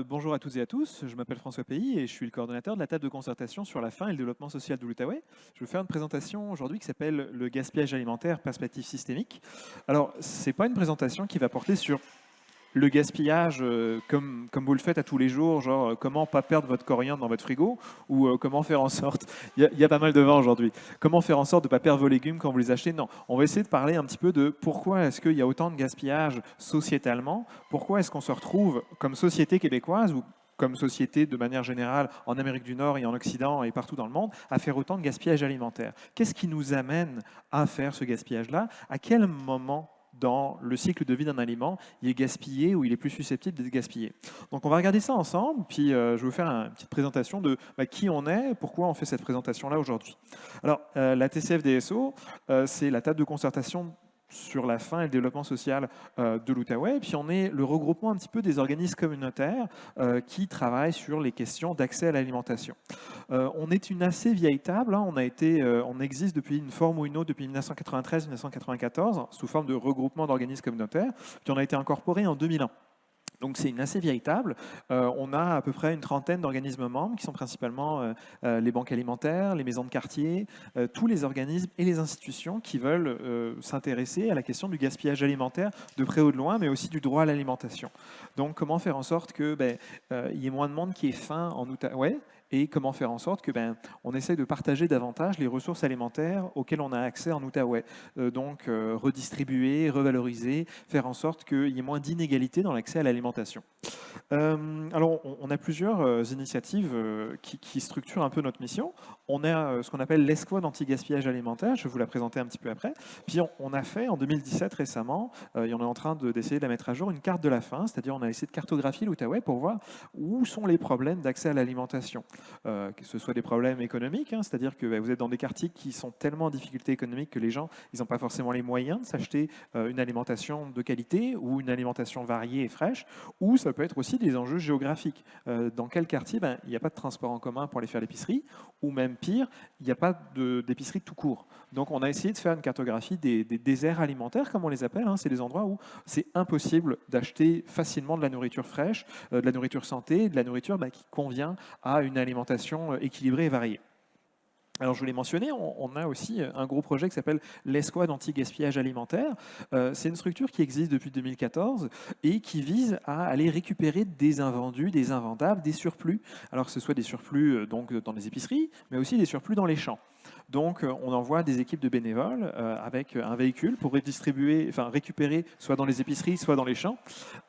Bonjour à toutes et à tous, je m'appelle François Pays et je suis le coordonnateur de la table de concertation sur la faim et le développement social de l'Outaouais. Je vais faire une présentation aujourd'hui qui s'appelle le gaspillage alimentaire, perspective systémique. Alors, ce n'est pas une présentation qui va porter sur le gaspillage comme vous le faites à tous les jours, genre comment pas perdre votre coriandre dans votre frigo ou comment faire en sorte, il y a pas mal de vin aujourd'hui, comment faire en sorte de ne pas perdre vos légumes quand vous les achetez. Non, on va essayer de parler un petit peu de pourquoi est-ce qu'il y a autant de gaspillage sociétalement, pourquoi est-ce qu'on se retrouve comme société québécoise ou comme société de manière générale en Amérique du Nord et en Occident et partout dans le monde, à faire autant de gaspillage alimentaire. Qu'est-ce qui nous amène à faire ce gaspillage-là? À quel moment dans le cycle de vie d'un aliment, il est gaspillé ou il est plus susceptible d'être gaspillé. Donc on va regarder ça ensemble, puis je vais vous faire une petite présentation de qui on est, pourquoi on fait cette présentation-là aujourd'hui. Alors la TCFDSO, c'est la table de concertation sur la faim et le développement social de l'Outaouais. Puis on est le regroupement un petit peu des organismes communautaires qui travaillent sur les questions d'accès à l'alimentation. On est une assez vieille table, hein. On existe depuis une forme ou une autre depuis 1993-1994 sous forme de regroupement d'organismes communautaires, puis on a été incorporé en 2001. Donc c'est une assez vieille table. On a à peu près une trentaine d'organismes membres qui sont principalement les banques alimentaires, les maisons de quartier, tous les organismes et les institutions qui veulent s'intéresser à la question du gaspillage alimentaire de près ou de loin, mais aussi du droit à l'alimentation. Donc comment faire en sorte que il y ait moins de monde qui ait faim en Outaouais et comment faire en sorte que on essaye de partager davantage les ressources alimentaires auxquelles on a accès en Outaouais. Donc redistribuer, revaloriser, faire en sorte qu'il y ait moins d'inégalités dans l'accès à l'alimentation. Alors, on a plusieurs initiatives qui structurent un peu notre mission. On a ce qu'on appelle l'escouade anti-gaspillage alimentaire, je vais vous la présenter un petit peu après. Puis on a fait en 2017 récemment, et on est en train d'essayer de la mettre à jour, une carte de la faim, c'est-à-dire on a essayé de cartographier l'Outaouais pour voir où sont les problèmes d'accès à l'alimentation. Que ce soit des problèmes économiques, hein, c'est-à-dire que vous êtes dans des quartiers qui sont tellement en difficulté économique que les gens ils n'ont pas forcément les moyens de s'acheter une alimentation de qualité ou une alimentation variée et fraîche, ou ça peut être aussi des enjeux géographiques. Dans quel quartier il n'y a pas de transport en commun pour aller faire l'épicerie, ou même pire, il n'y a pas d'épicerie tout court. Donc on a essayé de faire une cartographie des déserts alimentaires, comme on les appelle. Hein. C'est des endroits où c'est impossible d'acheter facilement de la nourriture fraîche, de la nourriture santé, de la nourriture qui convient à une alimentation équilibrée et variée. Alors je vous l'ai mentionné, on a aussi un gros projet qui s'appelle l'escouade anti-gaspillage alimentaire. C'est une structure qui existe depuis 2014 et qui vise à aller récupérer des invendus, des invendables, des surplus. Alors que ce soit des surplus donc dans les épiceries, mais aussi des surplus dans les champs. Donc on envoie des équipes de bénévoles avec un véhicule pour récupérer soit dans les épiceries, soit dans les champs,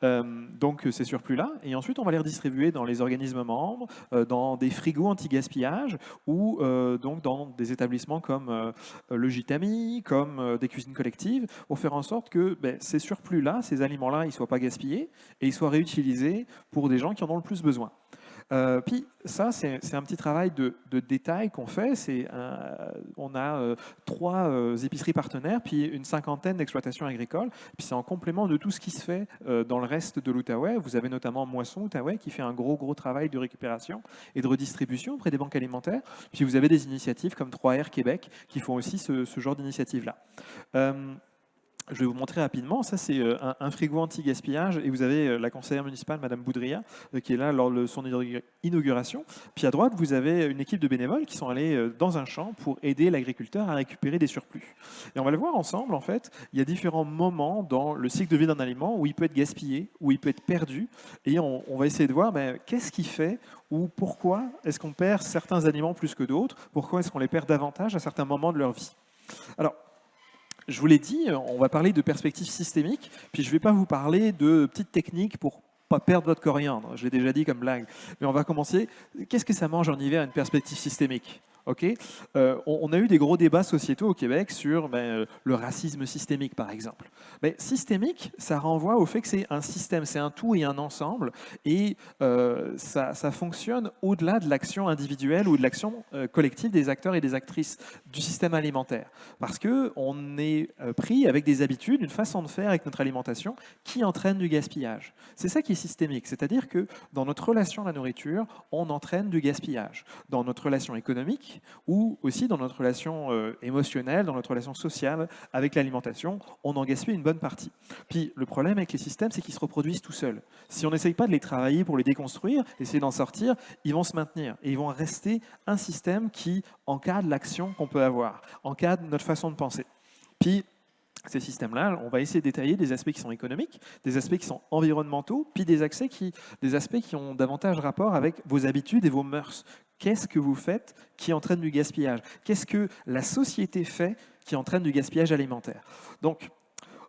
donc ces surplus-là. Et ensuite on va les redistribuer dans les organismes membres, dans des frigos anti-gaspillage ou donc dans des établissements comme le Gitami, comme des cuisines collectives, pour faire en sorte que ces surplus-là, ces aliments-là, ils ne soient pas gaspillés et ils soient réutilisés pour des gens qui en ont le plus besoin. Puis ça, c'est un petit travail de détail qu'on fait. On a 3 épiceries partenaires, puis une cinquantaine d'exploitations agricoles. Puis c'est en complément de tout ce qui se fait dans le reste de l'Outaouais. Vous avez notamment Moisson Outaouais qui fait un gros travail de récupération et de redistribution auprès des banques alimentaires. Puis vous avez des initiatives comme 3R Québec qui font aussi ce genre d'initiative-là. Je vais vous montrer rapidement. Ça, c'est un frigo anti-gaspillage. Et vous avez la conseillère municipale, Madame Boudria, qui est là lors de son inauguration. Puis à droite, vous avez une équipe de bénévoles qui sont allés dans un champ pour aider l'agriculteur à récupérer des surplus. Et on va le voir ensemble, en fait. Il y a différents moments dans le cycle de vie d'un aliment où il peut être gaspillé, où il peut être perdu. Et on va essayer de voir qu'est-ce qui fait ou pourquoi est-ce qu'on perd certains aliments plus que d'autres, pourquoi est-ce qu'on les perd davantage à certains moments de leur vie. Alors, je vous l'ai dit, on va parler de perspectives systémiques, puis je ne vais pas vous parler de petites techniques pour pas perdre votre coriandre, je l'ai déjà dit comme blague. Mais on va commencer. Qu'est-ce que ça mange en hiver, une perspective systémique? Okay, on a eu des gros débats sociétaux au Québec sur le racisme systémique, par exemple. Mais systémique, ça renvoie au fait que c'est un système, c'est un tout et un ensemble, et ça fonctionne au-delà de l'action individuelle ou de l'action collective des acteurs et des actrices du système alimentaire. Parce qu'on est pris avec des habitudes, une façon de faire avec notre alimentation qui entraîne du gaspillage. C'est ça qui est systémique, c'est-à-dire que dans notre relation à la nourriture, on entraîne du gaspillage. Dans notre relation économique, économique ou aussi dans notre relation émotionnelle, dans notre relation sociale avec l'alimentation, on en gaspille une bonne partie. Puis le problème avec les systèmes, c'est qu'ils se reproduisent tout seuls. Si on n'essaye pas de les travailler pour les déconstruire, essayer d'en sortir, ils vont se maintenir et ils vont rester un système qui encadre l'action qu'on peut avoir, encadre notre façon de penser. Puis ces systèmes-là, on va essayer de détailler des aspects qui sont économiques, des aspects qui sont environnementaux, puis des aspects qui ont davantage rapport avec vos habitudes et vos mœurs. Qu'est-ce que vous faites qui entraîne du gaspillage? Qu'est-ce que la société fait qui entraîne du gaspillage alimentaire? Donc,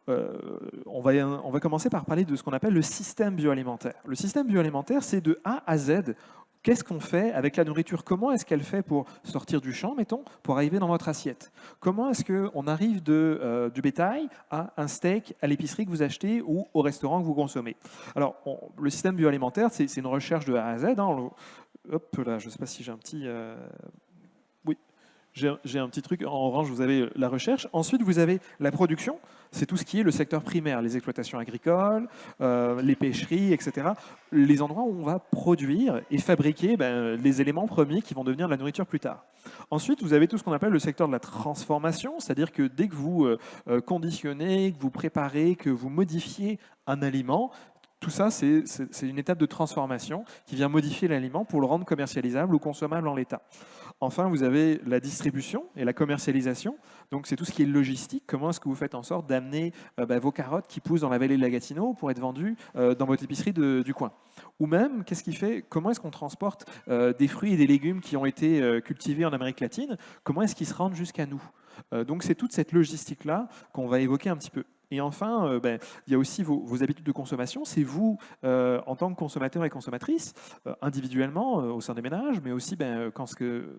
on va commencer par parler de ce qu'on appelle le système bioalimentaire. Le système bioalimentaire, c'est de A à Z. Qu'est-ce qu'on fait avec la nourriture? Comment est-ce qu'elle fait pour sortir du champ, mettons, pour arriver dans votre assiette? Comment est-ce qu'on arrive du bétail à un steak à l'épicerie que vous achetez ou au restaurant que vous consommez? Alors, le système bioalimentaire, c'est une recherche de A à Z. Hein. Hop là, je ne sais pas si j'ai un petit... Oui, j'ai un petit truc en orange, vous avez la recherche. Ensuite, vous avez la production. C'est tout ce qui est le secteur primaire, les exploitations agricoles, les pêcheries, etc. Les endroits où on va produire et fabriquer les éléments premiers qui vont devenir de la nourriture plus tard. Ensuite, vous avez tout ce qu'on appelle le secteur de la transformation, c'est-à-dire que dès que vous conditionnez, que vous préparez, que vous modifiez un aliment, tout ça, c'est une étape de transformation qui vient modifier l'aliment pour le rendre commercialisable ou consommable en l'état. Enfin, vous avez la distribution et la commercialisation. Donc, c'est tout ce qui est logistique. Comment est-ce que vous faites en sorte d'amener vos carottes qui poussent dans la vallée de la Gatineau pour être vendues dans votre épicerie du coin? Ou même, comment est-ce qu'on transporte des fruits et des légumes qui ont été cultivés en Amérique latine? Comment est-ce qu'ils se rendent jusqu'à nous? Donc, c'est toute cette logistique-là qu'on va évoquer un petit peu. Et enfin, il y a aussi vos habitudes de consommation. C'est vous, en tant que consommateur et consommatrice, individuellement, au sein des ménages, mais aussi quand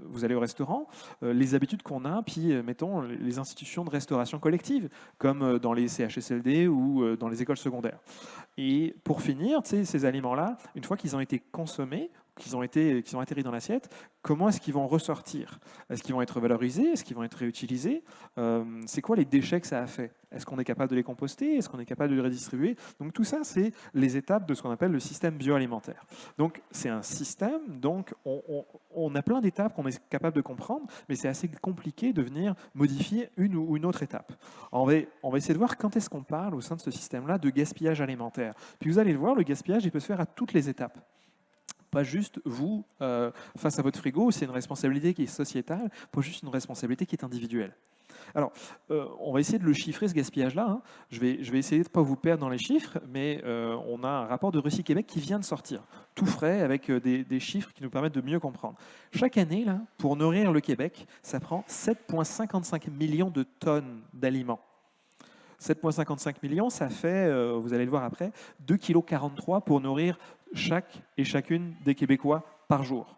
vous allez au restaurant, les habitudes qu'on a, puis mettons les institutions de restauration collective, comme dans les CHSLD ou dans les écoles secondaires. Et pour finir, ces aliments-là, une fois qu'ils ont été consommés, qu'ils ont atterri dans l'assiette, comment est-ce qu'ils vont ressortir? Est-ce qu'ils vont être valorisés? Est-ce qu'ils vont être réutilisés? C'est quoi les déchets que ça a fait? Est-ce qu'on est capable de les composter? Est-ce qu'on est capable de les redistribuer? Donc tout ça, c'est les étapes de ce qu'on appelle le système bioalimentaire. Donc c'est un système, donc on a plein d'étapes qu'on est capable de comprendre, mais c'est assez compliqué de venir modifier une ou une autre étape. Alors on va essayer de voir quand est-ce qu'on parle au sein de ce système-là de gaspillage alimentaire. Puis vous allez le voir, le gaspillage, il peut se faire à toutes les étapes. Pas juste vous, face à votre frigo, c'est une responsabilité qui est sociétale, pas juste une responsabilité qui est individuelle. Alors, on va essayer de le chiffrer, ce gaspillage-là. Hein. Je vais essayer de ne pas vous perdre dans les chiffres, mais on a un rapport de Russie Québec qui vient de sortir, tout frais, avec des chiffres qui nous permettent de mieux comprendre. Chaque année, là, pour nourrir le Québec, ça prend 7,55 millions de tonnes d'aliments. 7,55 millions, ça fait, vous allez le voir après, 2,43 kg pour nourrir chaque et chacune des Québécois par jour.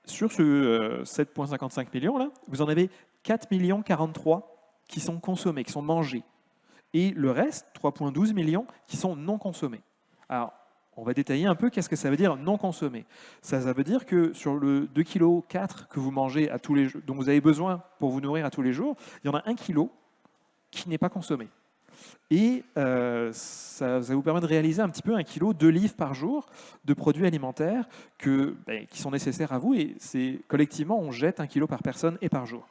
Sur ce 7,55 millions, là, vous en avez 4 millions 43 qui sont consommés, qui sont mangés. Et le reste, 3,12 millions, qui sont non consommés. Alors, on va détailler un peu qu'est-ce que ça veut dire non consommé. Ça veut dire que sur le 2,4 kg que vous mangez à tous les jours, dont vous avez besoin pour vous nourrir à tous les jours, il y en a 1 kg qui n'est pas consommé. Et ça vous permet de réaliser un petit peu 1 kg, 2 livres par jour de produits alimentaires qui sont nécessaires à vous. Et collectivement, on jette 1 kg par personne et par jour.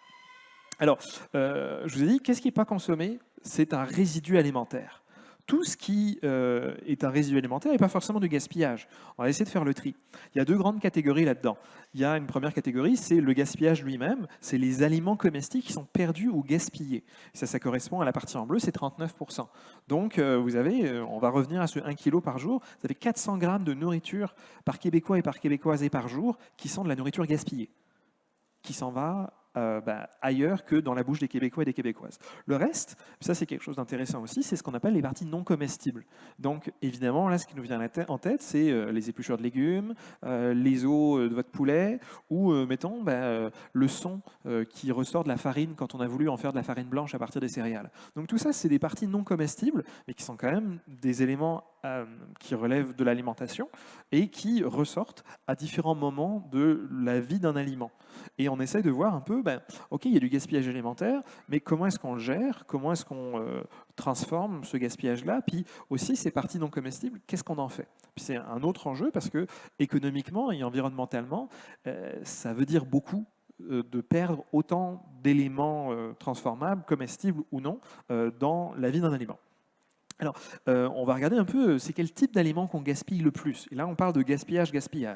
Alors, je vous ai dit, qu'est-ce qui n'est pas consommé? C'est un résidu alimentaire. Tout ce qui est un résidu alimentaire n'est pas forcément du gaspillage. On va essayer de faire le tri. Il y a 2 grandes catégories là-dedans. Il y a une première catégorie, c'est le gaspillage lui-même. C'est les aliments comestibles qui sont perdus ou gaspillés. Ça correspond à la partie en bleu, c'est 39%. Donc, vous avez, on va revenir à ce 1 kg par jour. Vous avez 400 grammes de nourriture par Québécois et par Québécoise et par jour qui sont de la nourriture gaspillée, qui s'en va ailleurs que dans la bouche des Québécois et des Québécoises. Le reste, ça c'est quelque chose d'intéressant aussi, c'est ce qu'on appelle les parties non comestibles. Donc évidemment, là ce qui nous vient en tête, c'est les épluchures de légumes, les os de votre poulet, ou mettons le son qui ressort de la farine quand on a voulu en faire de la farine blanche à partir des céréales. Donc tout ça, c'est des parties non comestibles, mais qui sont quand même des éléments qui relèvent de l'alimentation et qui ressortent à différents moments de la vie d'un aliment. Et on essaye de voir un peu, ok, il y a du gaspillage alimentaire, mais comment est-ce qu'on le gère? Comment est-ce qu'on transforme ce gaspillage-là? Puis aussi, ces parties non comestibles, qu'est-ce qu'on en fait? Puis c'est un autre enjeu parce que économiquement et environnementalement, ça veut dire beaucoup de perdre autant d'éléments transformables, comestibles ou non, dans la vie d'un aliment. Alors, on va regarder un peu, c'est quel type d'aliments qu'on gaspille le plus. Et là, on parle de gaspillage,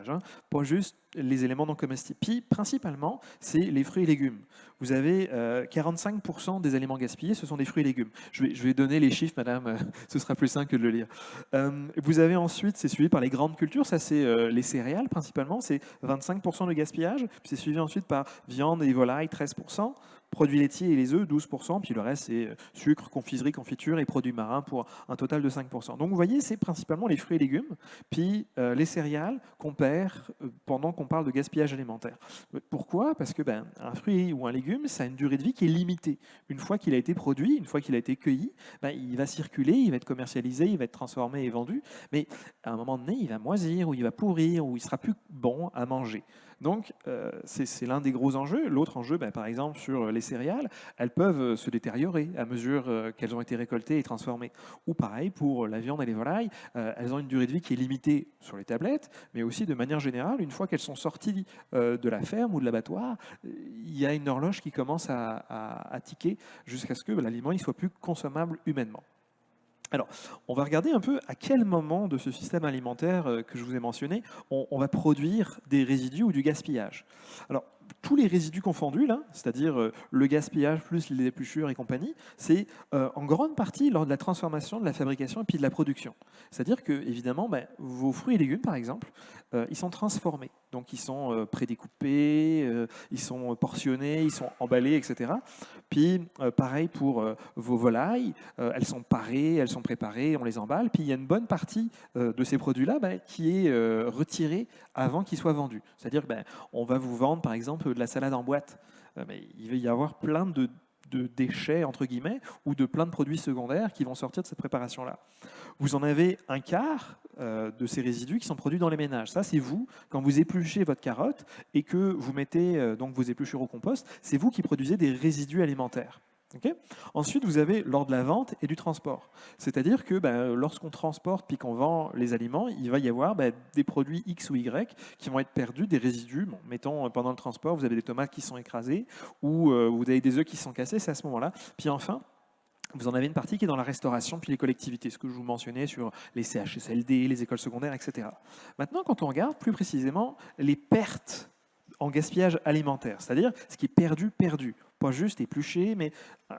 hein, pas juste les éléments non comestibles. Puis, principalement, c'est les fruits et légumes. Vous avez 45% des aliments gaspillés, ce sont des fruits et légumes. Je vais donner les chiffres, madame, ce sera plus simple que de le lire. Vous avez ensuite, c'est suivi par les grandes cultures, ça c'est les céréales principalement, c'est 25% de gaspillage. Puis c'est suivi ensuite par viande et volaille, 13%. Produits laitiers et les œufs, 12%, puis le reste, c'est sucre, confiserie, confiture et produits marins pour un total de 5%. Donc vous voyez, c'est principalement les fruits et légumes, puis les céréales qu'on perd pendant qu'on parle de gaspillage alimentaire. Pourquoi? Parce que un fruit ou un légume, ça a une durée de vie qui est limitée. Une fois qu'il a été produit, une fois qu'il a été cueilli, il va circuler, il va être commercialisé, il va être transformé et vendu, mais à un moment donné, il va moisir, ou il va pourrir, ou il sera plus bon à manger. Donc, c'est l'un des gros enjeux. L'autre enjeu, par exemple, sur les céréales, elles peuvent se détériorer à mesure qu'elles ont été récoltées et transformées. Ou pareil, pour la viande et les volailles, elles ont une durée de vie qui est limitée sur les tablettes, mais aussi de manière générale, une fois qu'elles sont sorties de la ferme ou de l'abattoir, il y a une horloge qui commence à tiquer jusqu'à ce que l'aliment ne soit plus consommable humainement. Alors, on va regarder un peu à quel moment de ce système alimentaire que je vous ai mentionné, on va produire des résidus ou du gaspillage. Alors, tous les résidus confondus, là, c'est-à-dire le gaspillage plus les épluchures et compagnie, c'est en grande partie lors de la transformation, de la fabrication et puis de la production. C'est-à-dire que, évidemment, vos fruits et légumes, par exemple, ils sont transformés. Donc, ils sont prédécoupés, ils sont portionnés, ils sont emballés, etc. Puis, pareil pour vos volailles, elles sont parées, elles sont préparées, on les emballe. Puis, il y a une bonne partie de ces produits-là qui est retirée avant qu'ils soient vendus. C'est-à-dire qu'on va vous vendre, par exemple, de la salade en boîte. Mais il va y avoir plein de déchets, entre guillemets, ou de plein de produits secondaires qui vont sortir de cette préparation-là. Vous en avez un quart de ces résidus qui sont produits dans les ménages. Ça, c'est vous, quand vous épluchez votre carotte et que vous mettez donc vos épluchures au compost, c'est vous qui produisez des résidus alimentaires. Okay. Ensuite, vous avez lors de la vente et du transport. C'est-à-dire que lorsqu'on transporte puis qu'on vend les aliments, il va y avoir des produits X ou Y qui vont être perdus, des résidus. Bon, mettons, pendant le transport, vous avez des tomates qui sont écrasées ou vous avez des œufs qui sont cassés, c'est à ce moment-là. Puis enfin, vous en avez une partie qui est dans la restauration puis les collectivités, ce que je vous mentionnais sur les CHSLD, les écoles secondaires, etc. Maintenant, quand on regarde plus précisément les pertes en gaspillage alimentaire, c'est-à-dire ce qui est perdu, pas juste épluché, mais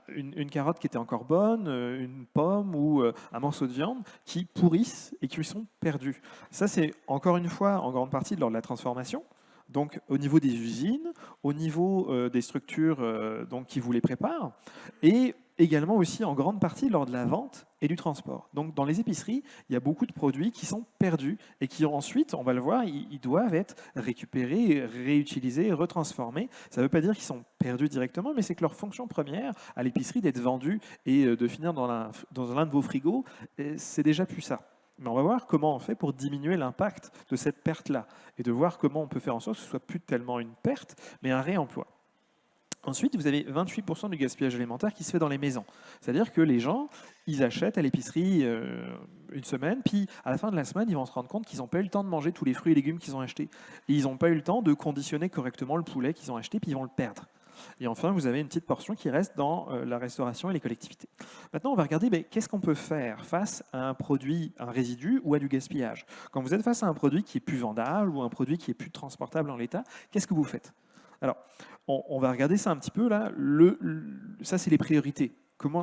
une carotte qui était encore bonne, une pomme ou un morceau de viande qui pourrissent et qui sont perdus. Ça, c'est encore une fois en grande partie lors de la transformation. Donc au niveau des usines, au niveau des structures donc, qui vous les préparent, et également aussi en grande partie lors de la vente et du transport. Donc dans les épiceries, il y a beaucoup de produits qui sont perdus et qui ensuite, on va le voir, ils doivent être récupérés, réutilisés, retransformés. Ça ne veut pas dire qu'ils sont perdus directement, mais c'est que leur fonction première à l'épicerie d'être vendus et de finir dans l'un de vos frigos, c'est déjà plus ça. Mais on va voir comment on fait pour diminuer l'impact de cette perte-là et de voir comment on peut faire en sorte que ce ne soit plus tellement une perte, mais un réemploi. Ensuite, vous avez 28% du gaspillage alimentaire qui se fait dans les maisons. C'est-à-dire que les gens, ils achètent à l'épicerie une semaine, puis à la fin de la semaine, ils vont se rendre compte qu'ils n'ont pas eu le temps de manger tous les fruits et légumes qu'ils ont achetés. Et ils n'ont pas eu le temps de conditionner correctement le poulet qu'ils ont acheté, puis ils vont le perdre. Et enfin, vous avez une petite portion qui reste dans la restauration et les collectivités. Maintenant, on va regarder qu'est-ce qu'on peut faire face à un produit, un résidu ou à du gaspillage. Quand vous êtes face à un produit qui est plus vendable ou un produit qui est plus transportable en l'état, qu'est-ce que vous faites? Alors, on va regarder ça un petit peu là. Ça, c'est les priorités.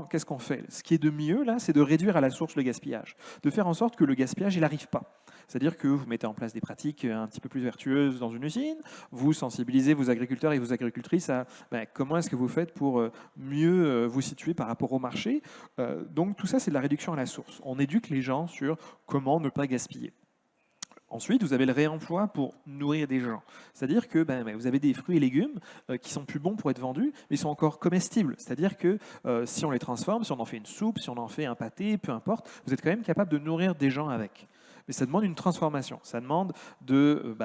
Qu'est-ce qu'on fait? Ce qui est de mieux là, c'est de réduire à la source le gaspillage, de faire en sorte que le gaspillage il n'arrive pas. C'est-à-dire que vous mettez en place des pratiques un petit peu plus vertueuses dans une usine, vous sensibilisez vos agriculteurs et vos agricultrices à comment est-ce que vous faites pour mieux vous situer par rapport au marché. Donc tout ça, c'est de la réduction à la source. On éduque les gens sur comment ne pas gaspiller. Ensuite, vous avez le réemploi pour nourrir des gens. C'est-à-dire que vous avez des fruits et légumes qui sont plus bons pour être vendus, mais ils sont encore comestibles. C'est-à-dire que si on les transforme, si on en fait une soupe, si on en fait un pâté, peu importe, vous êtes quand même capable de nourrir des gens avec. Mais ça demande une transformation. Ça demande de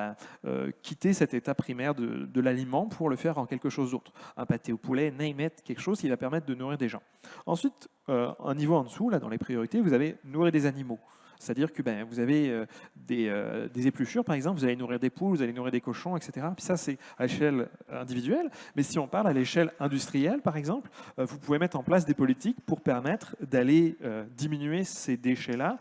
quitter cet état primaire de l'aliment pour le faire en quelque chose d'autre. Un pâté au poulet, name it, quelque chose qui va permettre de nourrir des gens. Ensuite, un niveau en dessous, là, dans les priorités, vous avez nourrir des animaux. C'est-à-dire que vous avez des épluchures, par exemple, vous allez nourrir des poules, vous allez nourrir des cochons, etc. Puis ça, c'est à l'échelle individuelle. Mais si on parle à l'échelle industrielle, par exemple, vous pouvez mettre en place des politiques pour permettre d'aller diminuer ces déchets-là.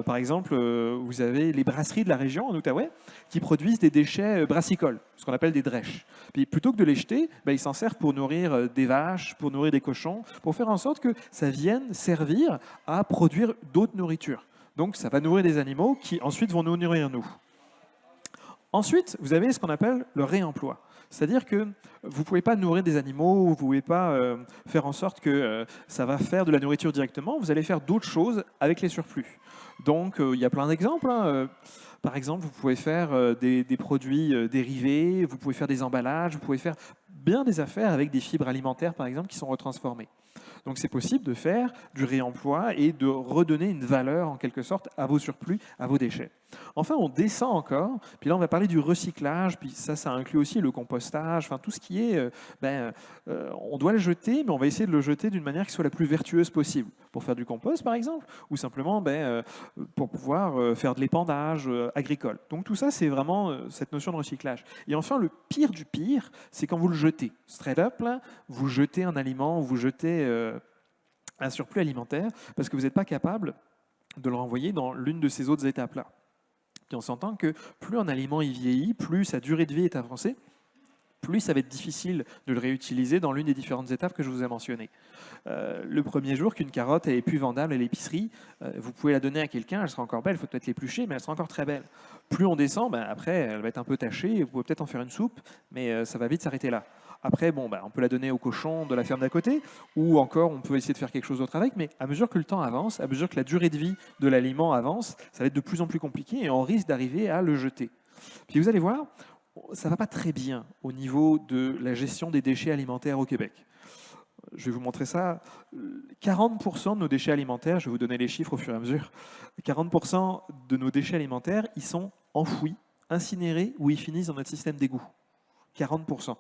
Par exemple, vous avez les brasseries de la région, en Outaouais, qui produisent des déchets brassicoles, ce qu'on appelle des drèches. Puis plutôt que de les jeter, ils s'en servent pour nourrir des vaches, pour nourrir des cochons, pour faire en sorte que ça vienne servir à produire d'autres nourritures. Donc ça va nourrir des animaux qui ensuite vont nous nourrir nous. Ensuite, vous avez ce qu'on appelle le réemploi. C'est-à-dire que vous ne pouvez pas nourrir des animaux, vous ne pouvez pas faire en sorte que ça va faire de la nourriture directement, vous allez faire d'autres choses avec les surplus. Donc il y a plein d'exemples. Par exemple, vous pouvez faire des produits dérivés, vous pouvez faire des emballages, vous pouvez faire bien des affaires avec des fibres alimentaires, par exemple, qui sont retransformées. Donc c'est possible de faire du réemploi et de redonner une valeur en quelque sorte à vos surplus, à vos déchets. Enfin, on descend encore, puis là on va parler du recyclage, puis ça inclut aussi le compostage, enfin tout ce qui est, on doit le jeter, mais on va essayer de le jeter d'une manière qui soit la plus vertueuse possible, pour faire du compost par exemple, ou simplement pour pouvoir faire de l'épandage agricole. Donc tout ça, c'est vraiment cette notion de recyclage. Et enfin, le pire du pire, c'est quand vous le jetez. Straight up, là, vous jetez un aliment, vous jetez un surplus alimentaire, parce que vous n'êtes pas capable de le renvoyer dans l'une de ces autres étapes-là. Puis on s'entend que plus un aliment y vieillit, plus sa durée de vie est avancée, plus ça va être difficile de le réutiliser dans l'une des différentes étapes que je vous ai mentionnées. Le premier jour qu'une carotte est plus vendable à l'épicerie, vous pouvez la donner à quelqu'un, elle sera encore belle, il faut peut-être l'éplucher, mais elle sera encore très belle. Plus on descend, après, elle va être un peu tachée, vous pouvez peut-être en faire une soupe, mais ça va vite s'arrêter là. Après, on peut la donner au cochon de la ferme d'à côté, ou encore on peut essayer de faire quelque chose d'autre avec, mais à mesure que le temps avance, à mesure que la durée de vie de l'aliment avance, ça va être de plus en plus compliqué et on risque d'arriver à le jeter. Puis vous allez voir, ça ne va pas très bien au niveau de la gestion des déchets alimentaires au Québec. Je vais vous montrer ça. 40% de nos déchets alimentaires, je vais vous donner les chiffres au fur et à mesure, 40% de nos déchets alimentaires, ils sont enfouis, incinérés ou ils finissent dans notre système d'égout. 40%.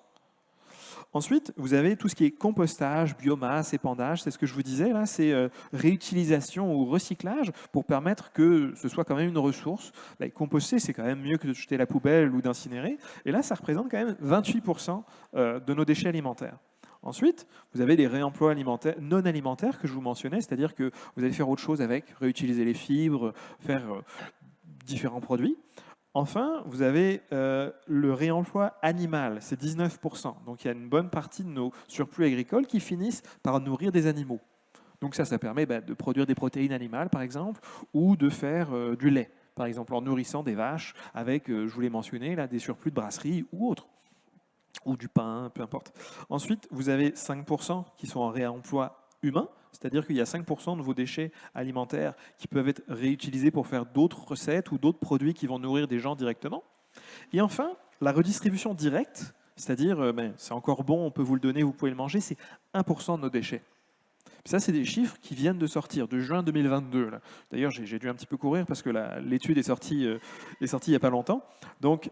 Ensuite, vous avez tout ce qui est compostage, biomasse, épandage, c'est ce que je vous disais là, c'est réutilisation ou recyclage pour permettre que ce soit quand même une ressource. Composter, c'est quand même mieux que de jeter à la poubelle ou d'incinérer. Et là, ça représente quand même 28% de nos déchets alimentaires. Ensuite, vous avez les réemplois alimentaires, non alimentaires que je vous mentionnais, c'est-à-dire que vous allez faire autre chose avec, réutiliser les fibres, faire différents produits. Enfin, vous avez le réemploi animal, c'est 19%. Donc il y a une bonne partie de nos surplus agricoles qui finissent par nourrir des animaux. Donc ça permet de produire des protéines animales, par exemple, ou de faire du lait, par exemple, en nourrissant des vaches avec, je vous l'ai mentionné, là, des surplus de brasserie ou autres, ou du pain, peu importe. Ensuite, vous avez 5% qui sont en réemploi humain, c'est-à-dire qu'il y a 5% de vos déchets alimentaires qui peuvent être réutilisés pour faire d'autres recettes ou d'autres produits qui vont nourrir des gens directement. Et enfin, la redistribution directe, c'est-à-dire, c'est encore bon, on peut vous le donner, vous pouvez le manger, c'est 1% de nos déchets. Puis ça, c'est des chiffres qui viennent de sortir, de juin 2022. D'ailleurs, j'ai dû un petit peu courir parce que l'étude est sortie il n'y a pas longtemps. Donc,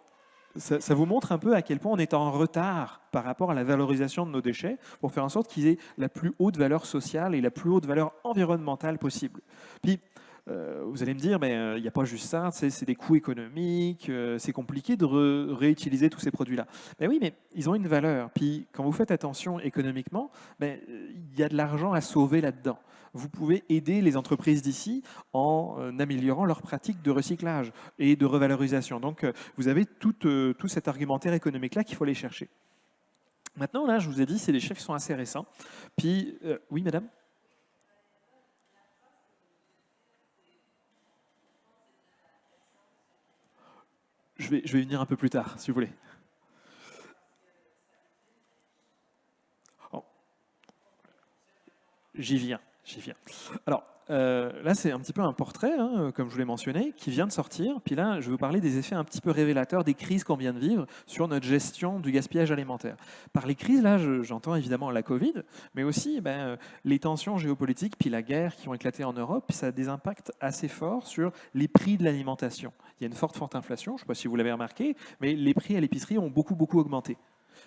ça vous montre un peu à quel point on est en retard par rapport à la valorisation de nos déchets pour faire en sorte qu'ils aient la plus haute valeur sociale et la plus haute valeur environnementale possible. Puis, vous allez me dire, il n'y a pas juste ça, c'est des coûts économiques, c'est compliqué de réutiliser tous ces produits-là. Oui, mais ils ont une valeur. Puis, quand vous faites attention économiquement, il y a de l'argent à sauver là-dedans. Vous pouvez aider les entreprises d'ici en améliorant leurs pratiques de recyclage et de revalorisation. Donc, vous avez tout cet argumentaire économique-là qu'il faut aller chercher. Maintenant, là, je vous ai dit, c'est des chiffres qui sont assez récents. Puis, oui, madame ? Je vais venir un peu plus tard, si vous voulez. Oh. J'y viens. Alors, là, c'est un petit peu un portrait, comme je vous l'ai mentionné, qui vient de sortir. Puis là, je vais vous parler des effets un petit peu révélateurs des crises qu'on vient de vivre sur notre gestion du gaspillage alimentaire. Par les crises, là, j'entends évidemment la Covid, mais aussi les tensions géopolitiques, puis la guerre qui ont éclaté en Europe, puis ça a des impacts assez forts sur les prix de l'alimentation. Il y a une forte inflation, je ne sais pas si vous l'avez remarqué, mais les prix à l'épicerie ont beaucoup augmenté.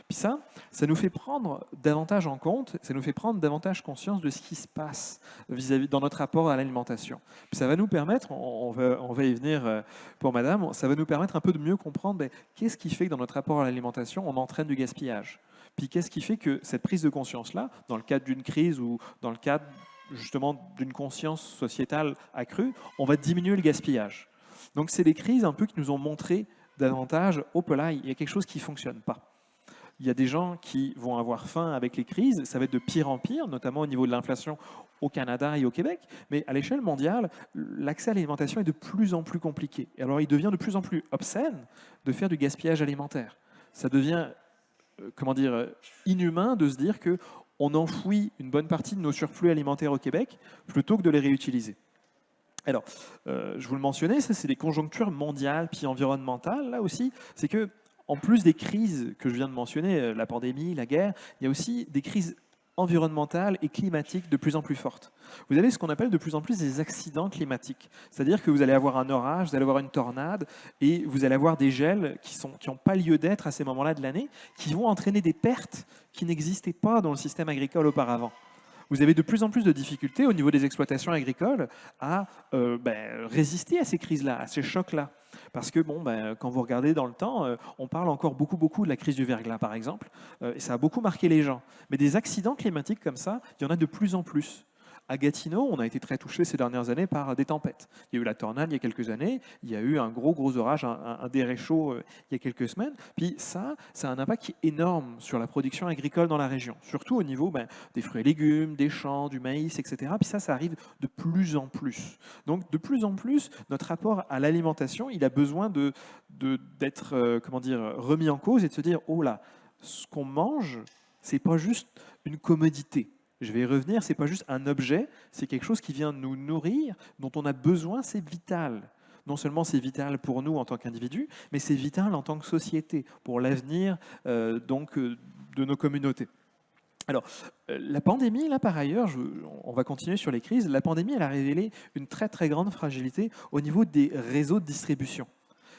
Puis ça nous fait prendre davantage en compte, ça nous fait prendre davantage conscience de ce qui se passe vis-à-vis dans notre rapport à l'alimentation. Puis ça va nous permettre, on va y venir pour madame, ça va nous permettre un peu de mieux comprendre qu'est-ce qui fait que dans notre rapport à l'alimentation, on entraîne du gaspillage. Puis qu'est-ce qui fait que cette prise de conscience-là, dans le cadre d'une crise ou dans le cadre justement d'une conscience sociétale accrue, on va diminuer le gaspillage. Donc c'est des crises un peu qui nous ont montré davantage, hop là, il y a quelque chose qui ne fonctionne pas. Il y a des gens qui vont avoir faim avec les crises, ça va être de pire en pire, notamment au niveau de l'inflation au Canada et au Québec, mais à l'échelle mondiale, l'accès à l'alimentation est de plus en plus compliqué. Et alors il devient de plus en plus obscène de faire du gaspillage alimentaire. Ça devient, inhumain de se dire qu'on enfouit une bonne partie de nos surplus alimentaires au Québec plutôt que de les réutiliser. Alors, je vous le mentionnais, ça c'est des conjonctures mondiales puis environnementales, là aussi, c'est que en plus des crises que je viens de mentionner, la pandémie, la guerre, il y a aussi des crises environnementales et climatiques de plus en plus fortes. Vous avez ce qu'on appelle de plus en plus des accidents climatiques. C'est-à-dire que vous allez avoir un orage, vous allez avoir une tornade, et vous allez avoir des gels qui n'ont pas lieu d'être à ces moments-là de l'année, qui vont entraîner des pertes qui n'existaient pas dans le système agricole auparavant. Vous avez de plus en plus de difficultés au niveau des exploitations agricoles à résister à ces crises-là, à ces chocs-là. Parce que quand vous regardez dans le temps, on parle encore beaucoup de la crise du verglas, par exemple, et ça a beaucoup marqué les gens. Mais des accidents climatiques comme ça, il y en a de plus en plus. À Gatineau, on a été très touché ces dernières années par des tempêtes. Il y a eu la tornade il y a quelques années, il y a eu un gros orage, un déréchaud il y a quelques semaines. Puis ça a un impact qui est énorme sur la production agricole dans la région, surtout au niveau des fruits et légumes, des champs, du maïs, etc. Puis ça arrive de plus en plus. Donc de plus en plus, notre rapport à l'alimentation, il a besoin d'être remis en cause et de se dire, oh là, ce qu'on mange, c'est pas juste une commodité. Je vais y revenir, ce n'est pas juste un objet, c'est quelque chose qui vient nous nourrir, dont on a besoin, c'est vital. Non seulement c'est vital pour nous en tant qu'individus, mais c'est vital en tant que société, pour l'avenir de nos communautés. Alors, la pandémie, là par ailleurs, on va continuer sur les crises, la pandémie, elle a révélé une très très grande fragilité au niveau des réseaux de distribution.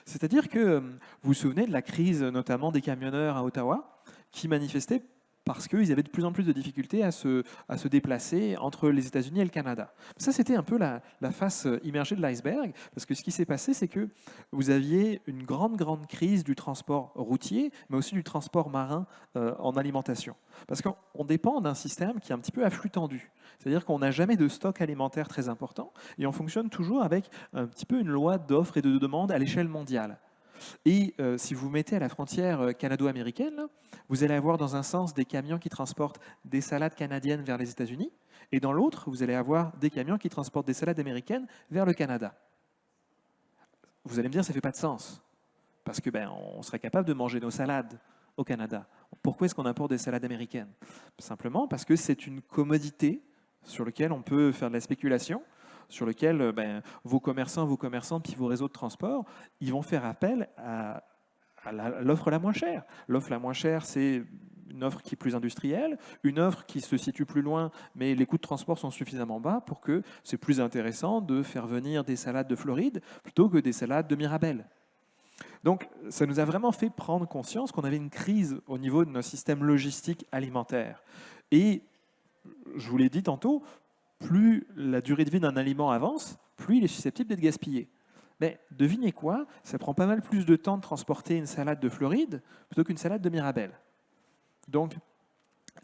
C'est-à-dire que vous vous souvenez de la crise notamment des camionneurs à Ottawa, qui manifestaient parce qu'ils avaient de plus en plus de difficultés à se déplacer entre les États-Unis et le Canada. Ça, c'était un peu la face immergée de l'iceberg, parce que ce qui s'est passé, c'est que vous aviez une grande crise du transport routier, mais aussi du transport marin en alimentation. Parce qu'on dépend d'un système qui est un petit peu à flux tendu. C'est-à-dire qu'on n'a jamais de stock alimentaire très important, et on fonctionne toujours avec un petit peu une loi d'offre et de demande à l'échelle mondiale. Et si vous mettez à la frontière canado-américaine, vous allez avoir dans un sens des camions qui transportent des salades canadiennes vers les États-Unis, et dans l'autre, vous allez avoir des camions qui transportent des salades américaines vers le Canada. Vous allez me dire, ça ne fait pas de sens, parce que on serait capable de manger nos salades au Canada. Pourquoi est-ce qu'on importe des salades américaines? Simplement parce que c'est une commodité sur laquelle on peut faire de la spéculation, sur lequel vos commerçants, puis vos réseaux de transport, ils vont faire appel à l'offre la moins chère. L'offre la moins chère, c'est une offre qui est plus industrielle, une offre qui se situe plus loin, mais les coûts de transport sont suffisamment bas pour que c'est plus intéressant de faire venir des salades de Floride plutôt que des salades de Mirabel. Donc, ça nous a vraiment fait prendre conscience qu'on avait une crise au niveau de nos systèmes logistiques alimentaires. Et, je vous l'ai dit tantôt, plus la durée de vie d'un aliment avance, plus il est susceptible d'être gaspillé. Mais devinez quoi, ça prend pas mal plus de temps de transporter une salade de Floride plutôt qu'une salade de Mirabel. Donc,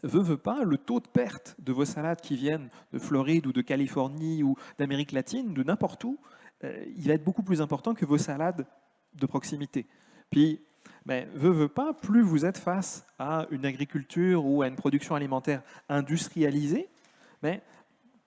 veut pas, le taux de perte de vos salades qui viennent de Floride ou de Californie ou d'Amérique latine, de n'importe où, il va être beaucoup plus important que vos salades de proximité. Puis, veut pas, plus vous êtes face à une agriculture ou à une production alimentaire industrialisée,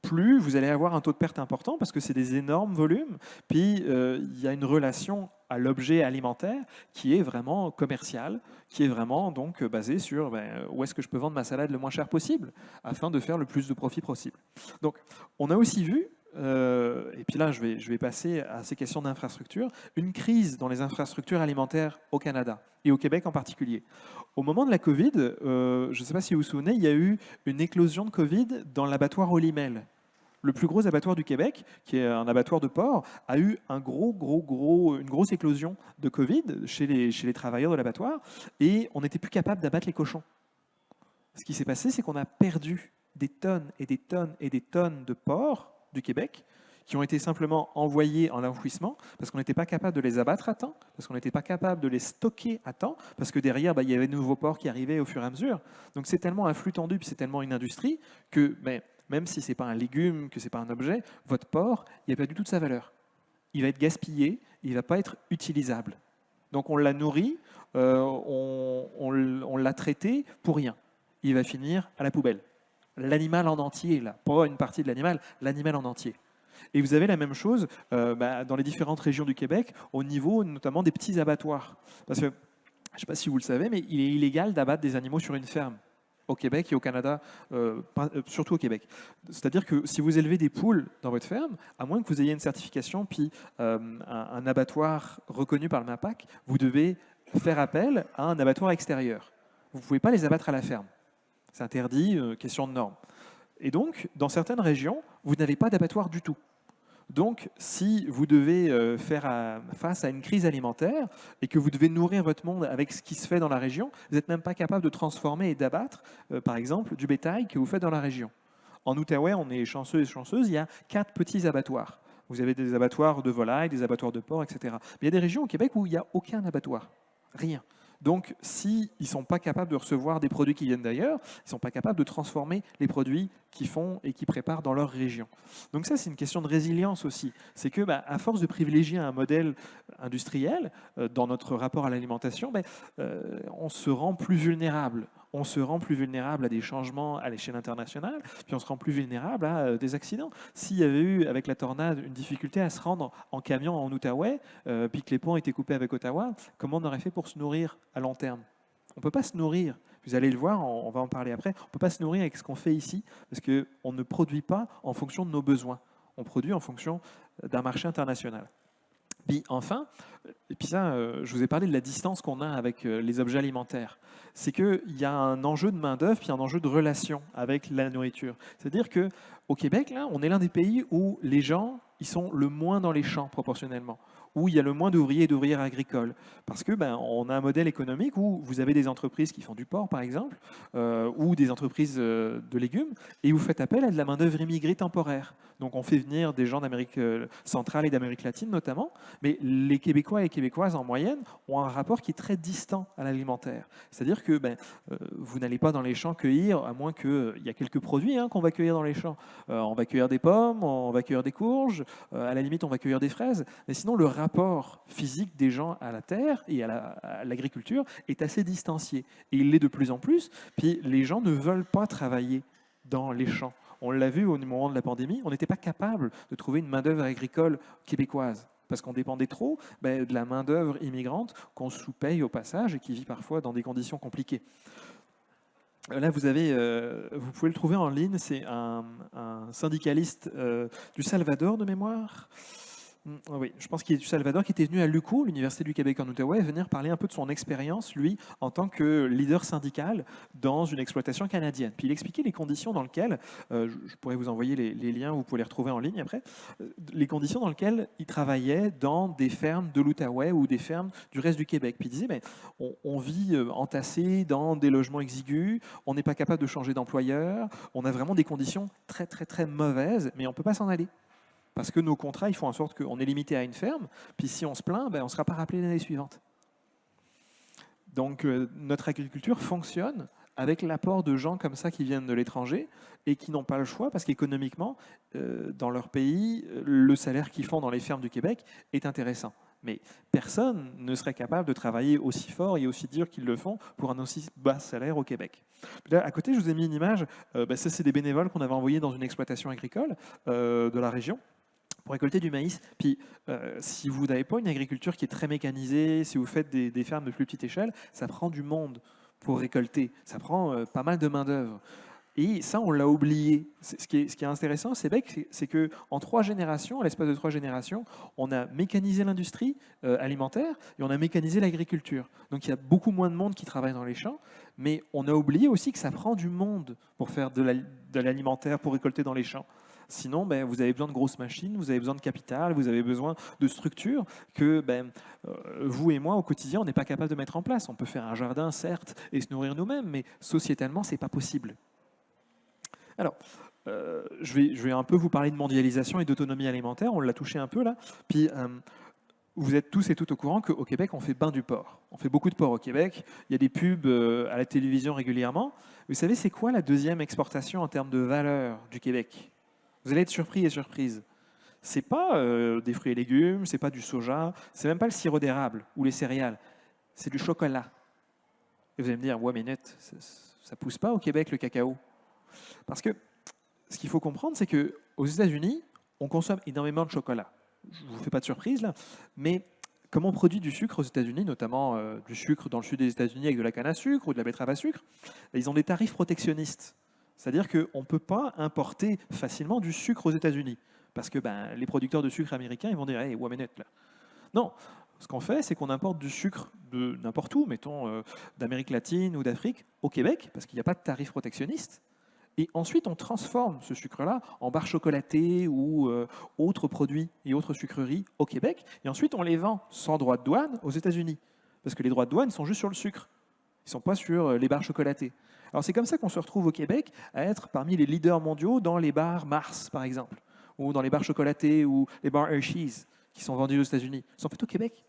plus vous allez avoir un taux de perte important parce que c'est des énormes volumes. Puis, il y a une relation à l'objet alimentaire qui est vraiment commerciale, qui est vraiment donc basée sur où est-ce que je peux vendre ma salade le moins cher possible afin de faire le plus de profit possible. Donc, on a aussi vu, et puis là je vais passer à ces questions d'infrastructure, une crise dans les infrastructures alimentaires au Canada et au Québec en particulier. Au moment de la Covid, je ne sais pas si vous vous souvenez, il y a eu une éclosion de Covid dans l'abattoir Olimel Le plus gros abattoir du Québec, qui est un abattoir de porc, a eu une grosse éclosion de Covid chez les travailleurs de l'abattoir, et on n'était plus capable d'abattre les cochons. Ce qui s'est passé, c'est qu'on a perdu des tonnes et des tonnes et des tonnes de porcs du Québec qui ont été simplement envoyés en enfouissement parce qu'on n'était pas capable de les abattre à temps, parce qu'on n'était pas capable de les stocker à temps, parce que derrière, il y avait de nouveaux porcs qui arrivaient au fur et à mesure. Donc c'est tellement un flux tendu, puis c'est tellement une industrie que même si ce n'est pas un légume, que ce n'est pas un objet, votre porc, il a perdu toute sa valeur. Il va être gaspillé, il ne va pas être utilisable. Donc on l'a nourri, on l'a traité pour rien. Il va finir à la poubelle. L'animal en entier, là, pas une partie de l'animal en entier. Et vous avez la même chose dans les différentes régions du Québec, au niveau notamment des petits abattoirs. Parce que, je ne sais pas si vous le savez, mais il est illégal d'abattre des animaux sur une ferme, au Québec et au Canada, surtout au Québec. C'est-à-dire que si vous élevez des poules dans votre ferme, à moins que vous ayez une certification, puis un abattoir reconnu par le MAPAC, vous devez faire appel à un abattoir extérieur. Vous ne pouvez pas les abattre à la ferme. C'est interdit, question de normes. Et donc, dans certaines régions, vous n'avez pas d'abattoir du tout. Donc, si vous devez faire face à une crise alimentaire et que vous devez nourrir votre monde avec ce qui se fait dans la région, vous n'êtes même pas capable de transformer et d'abattre, par exemple, du bétail que vous faites dans la région. En Outaouais, on est chanceux et chanceuse, il y a 4 petits abattoirs. Vous avez des abattoirs de volailles, des abattoirs de porcs, etc. Mais il y a des régions au Québec où il n'y a aucun abattoir. Rien. Donc, s'ils ne sont pas capables de recevoir des produits qui viennent d'ailleurs, ils ne sont pas capables de transformer les produits qu'ils font et qu'ils préparent dans leur région. Donc ça, c'est une question de résilience aussi. C'est que, à force de privilégier un modèle industriel dans notre rapport à l'alimentation, on se rend plus vulnérable. On se rend plus vulnérable à des changements à l'échelle internationale, puis on se rend plus vulnérable à des accidents. S'il y avait eu, avec la tornade, une difficulté à se rendre en camion en Outaouais, puis que les ponts étaient coupés avec Ottawa, comment on aurait fait pour se nourrir à long terme? On ne peut pas se nourrir. Vous allez le voir, on va en parler après. On ne peut pas se nourrir avec ce qu'on fait ici, parce qu'on ne produit pas en fonction de nos besoins. On produit en fonction d'un marché international. Puis enfin, et puis ça, je vous ai parlé de la distance qu'on a avec les objets alimentaires. C'est qu'il y a un enjeu de main-d'œuvre puis un enjeu de relation avec la nourriture. C'est-à-dire qu'au Québec, là, on est l'un des pays où les gens ils sont le moins dans les champs proportionnellement, où il y a le moins d'ouvriers et d'ouvrières agricoles. Parce que on a un modèle économique où vous avez des entreprises qui font du porc, par exemple, ou des entreprises de légumes, et vous faites appel à de la main-d'œuvre immigrée temporaire. Donc on fait venir des gens d'Amérique centrale et d'Amérique latine notamment, mais les Québécois et Québécoises en moyenne ont un rapport qui est très distant à l'alimentaire. C'est-à-dire que vous n'allez pas dans les champs cueillir, à moins qu'il y a quelques produits qu'on va cueillir dans les champs. On va cueillir des pommes, on va cueillir des courges, à la limite on va cueillir des fraises, mais sinon le rapport physique des gens à la terre et à l'agriculture est assez distancié. Et il l'est de plus en plus, puis les gens ne veulent pas travailler dans les champs. On l'a vu au moment de la pandémie, on n'était pas capable de trouver une main-d'œuvre agricole québécoise parce qu'on dépendait trop de la main-d'œuvre immigrante qu'on sous-paye au passage et qui vit parfois dans des conditions compliquées. Là, vous pouvez le trouver en ligne, c'est un syndicaliste du Salvador de mémoire. Oui, je pense qu'il est du Salvador, qui était venu à l'UQO, l'Université du Québec en Outaouais, venir parler un peu de son expérience, lui, en tant que leader syndical dans une exploitation canadienne. Puis il expliquait les conditions dans lesquelles, je pourrais vous envoyer les liens, vous pouvez les retrouver en ligne après, les conditions dans lesquelles il travaillait dans des fermes de l'Outaouais ou des fermes du reste du Québec. Puis il disait, on vit entassé dans des logements exigus, on n'est pas capable de changer d'employeur, on a vraiment des conditions très très très mauvaises, mais on ne peut pas s'en aller. Parce que nos contrats, ils font en sorte qu'on est limité à une ferme, puis si on se plaint, on ne sera pas rappelé l'année suivante. Donc notre agriculture fonctionne avec l'apport de gens comme ça qui viennent de l'étranger et qui n'ont pas le choix parce qu'économiquement, dans leur pays, le salaire qu'ils font dans les fermes du Québec est intéressant. Mais personne ne serait capable de travailler aussi fort et aussi dur qu'ils le font pour un aussi bas salaire au Québec. Là, à côté, je vous ai mis une image. Ça, c'est des bénévoles qu'on avait envoyés dans une exploitation agricole de la région pour récolter du maïs. Puis, si vous n'avez pas une agriculture qui est très mécanisée, si vous faites des fermes de plus petite échelle, ça prend du monde pour récolter. Ça prend pas mal de main-d'œuvre. Et ça, on l'a oublié. Ce qui est intéressant, c'est qu'en 3 générations, à l'espace de 3 générations, on a mécanisé l'industrie alimentaire et on a mécanisé l'agriculture. Donc il y a beaucoup moins de monde qui travaille dans les champs, mais on a oublié aussi que ça prend du monde pour faire de l'alimentaire, pour récolter dans les champs. Sinon, vous avez besoin de grosses machines, vous avez besoin de capital, vous avez besoin de structures que vous et moi, au quotidien, on n'est pas capable de mettre en place. On peut faire un jardin, certes, et se nourrir nous-mêmes, mais sociétalement, ce n'est pas possible. Alors, je vais un peu vous parler de mondialisation et d'autonomie alimentaire, on l'a touché un peu là. Puis, vous êtes tous et toutes au courant qu'au Québec, on fait bain du porc. On fait beaucoup de porc au Québec. Il y a des pubs à la télévision régulièrement. Vous savez, c'est quoi la deuxième exportation en termes de valeur du Québec? Vous allez être surpris et surprise. C'est pas des fruits et légumes, c'est pas du soja, c'est même pas le sirop d'érable ou les céréales. C'est du chocolat. Et vous allez me dire, ouais, mais net, ça pousse pas au Québec le cacao. Parce que ce qu'il faut comprendre, c'est qu'aux États-Unis, on consomme énormément de chocolat. Je ne vous fais pas de surprise là, mais comme on produit du sucre aux États-Unis, notamment du sucre dans le sud des États-Unis avec de la canne à sucre ou de la betterave à sucre, ils ont des tarifs protectionnistes. C'est-à-dire qu'on ne peut pas importer facilement du sucre aux États-Unis. Parce que les producteurs de sucre américains, ils vont dire hey, one minute, là. Non, ce qu'on fait, c'est qu'on importe du sucre de n'importe où, mettons d'Amérique latine ou d'Afrique, au Québec, parce qu'il n'y a pas de tarifs protectionnistes. Et ensuite, on transforme ce sucre-là en barres chocolatées ou autres produits et autres sucreries au Québec. Et ensuite, on les vend sans droit de douane aux États-Unis. Parce que les droits de douane sont juste sur le sucre. Ils ne sont pas sur les barres chocolatées. Alors c'est comme ça qu'on se retrouve au Québec à être parmi les leaders mondiaux dans les barres Mars, par exemple, ou dans les barres chocolatées ou les barres Hershey's qui sont vendues aux États-Unis. Elles sont faites au Québec.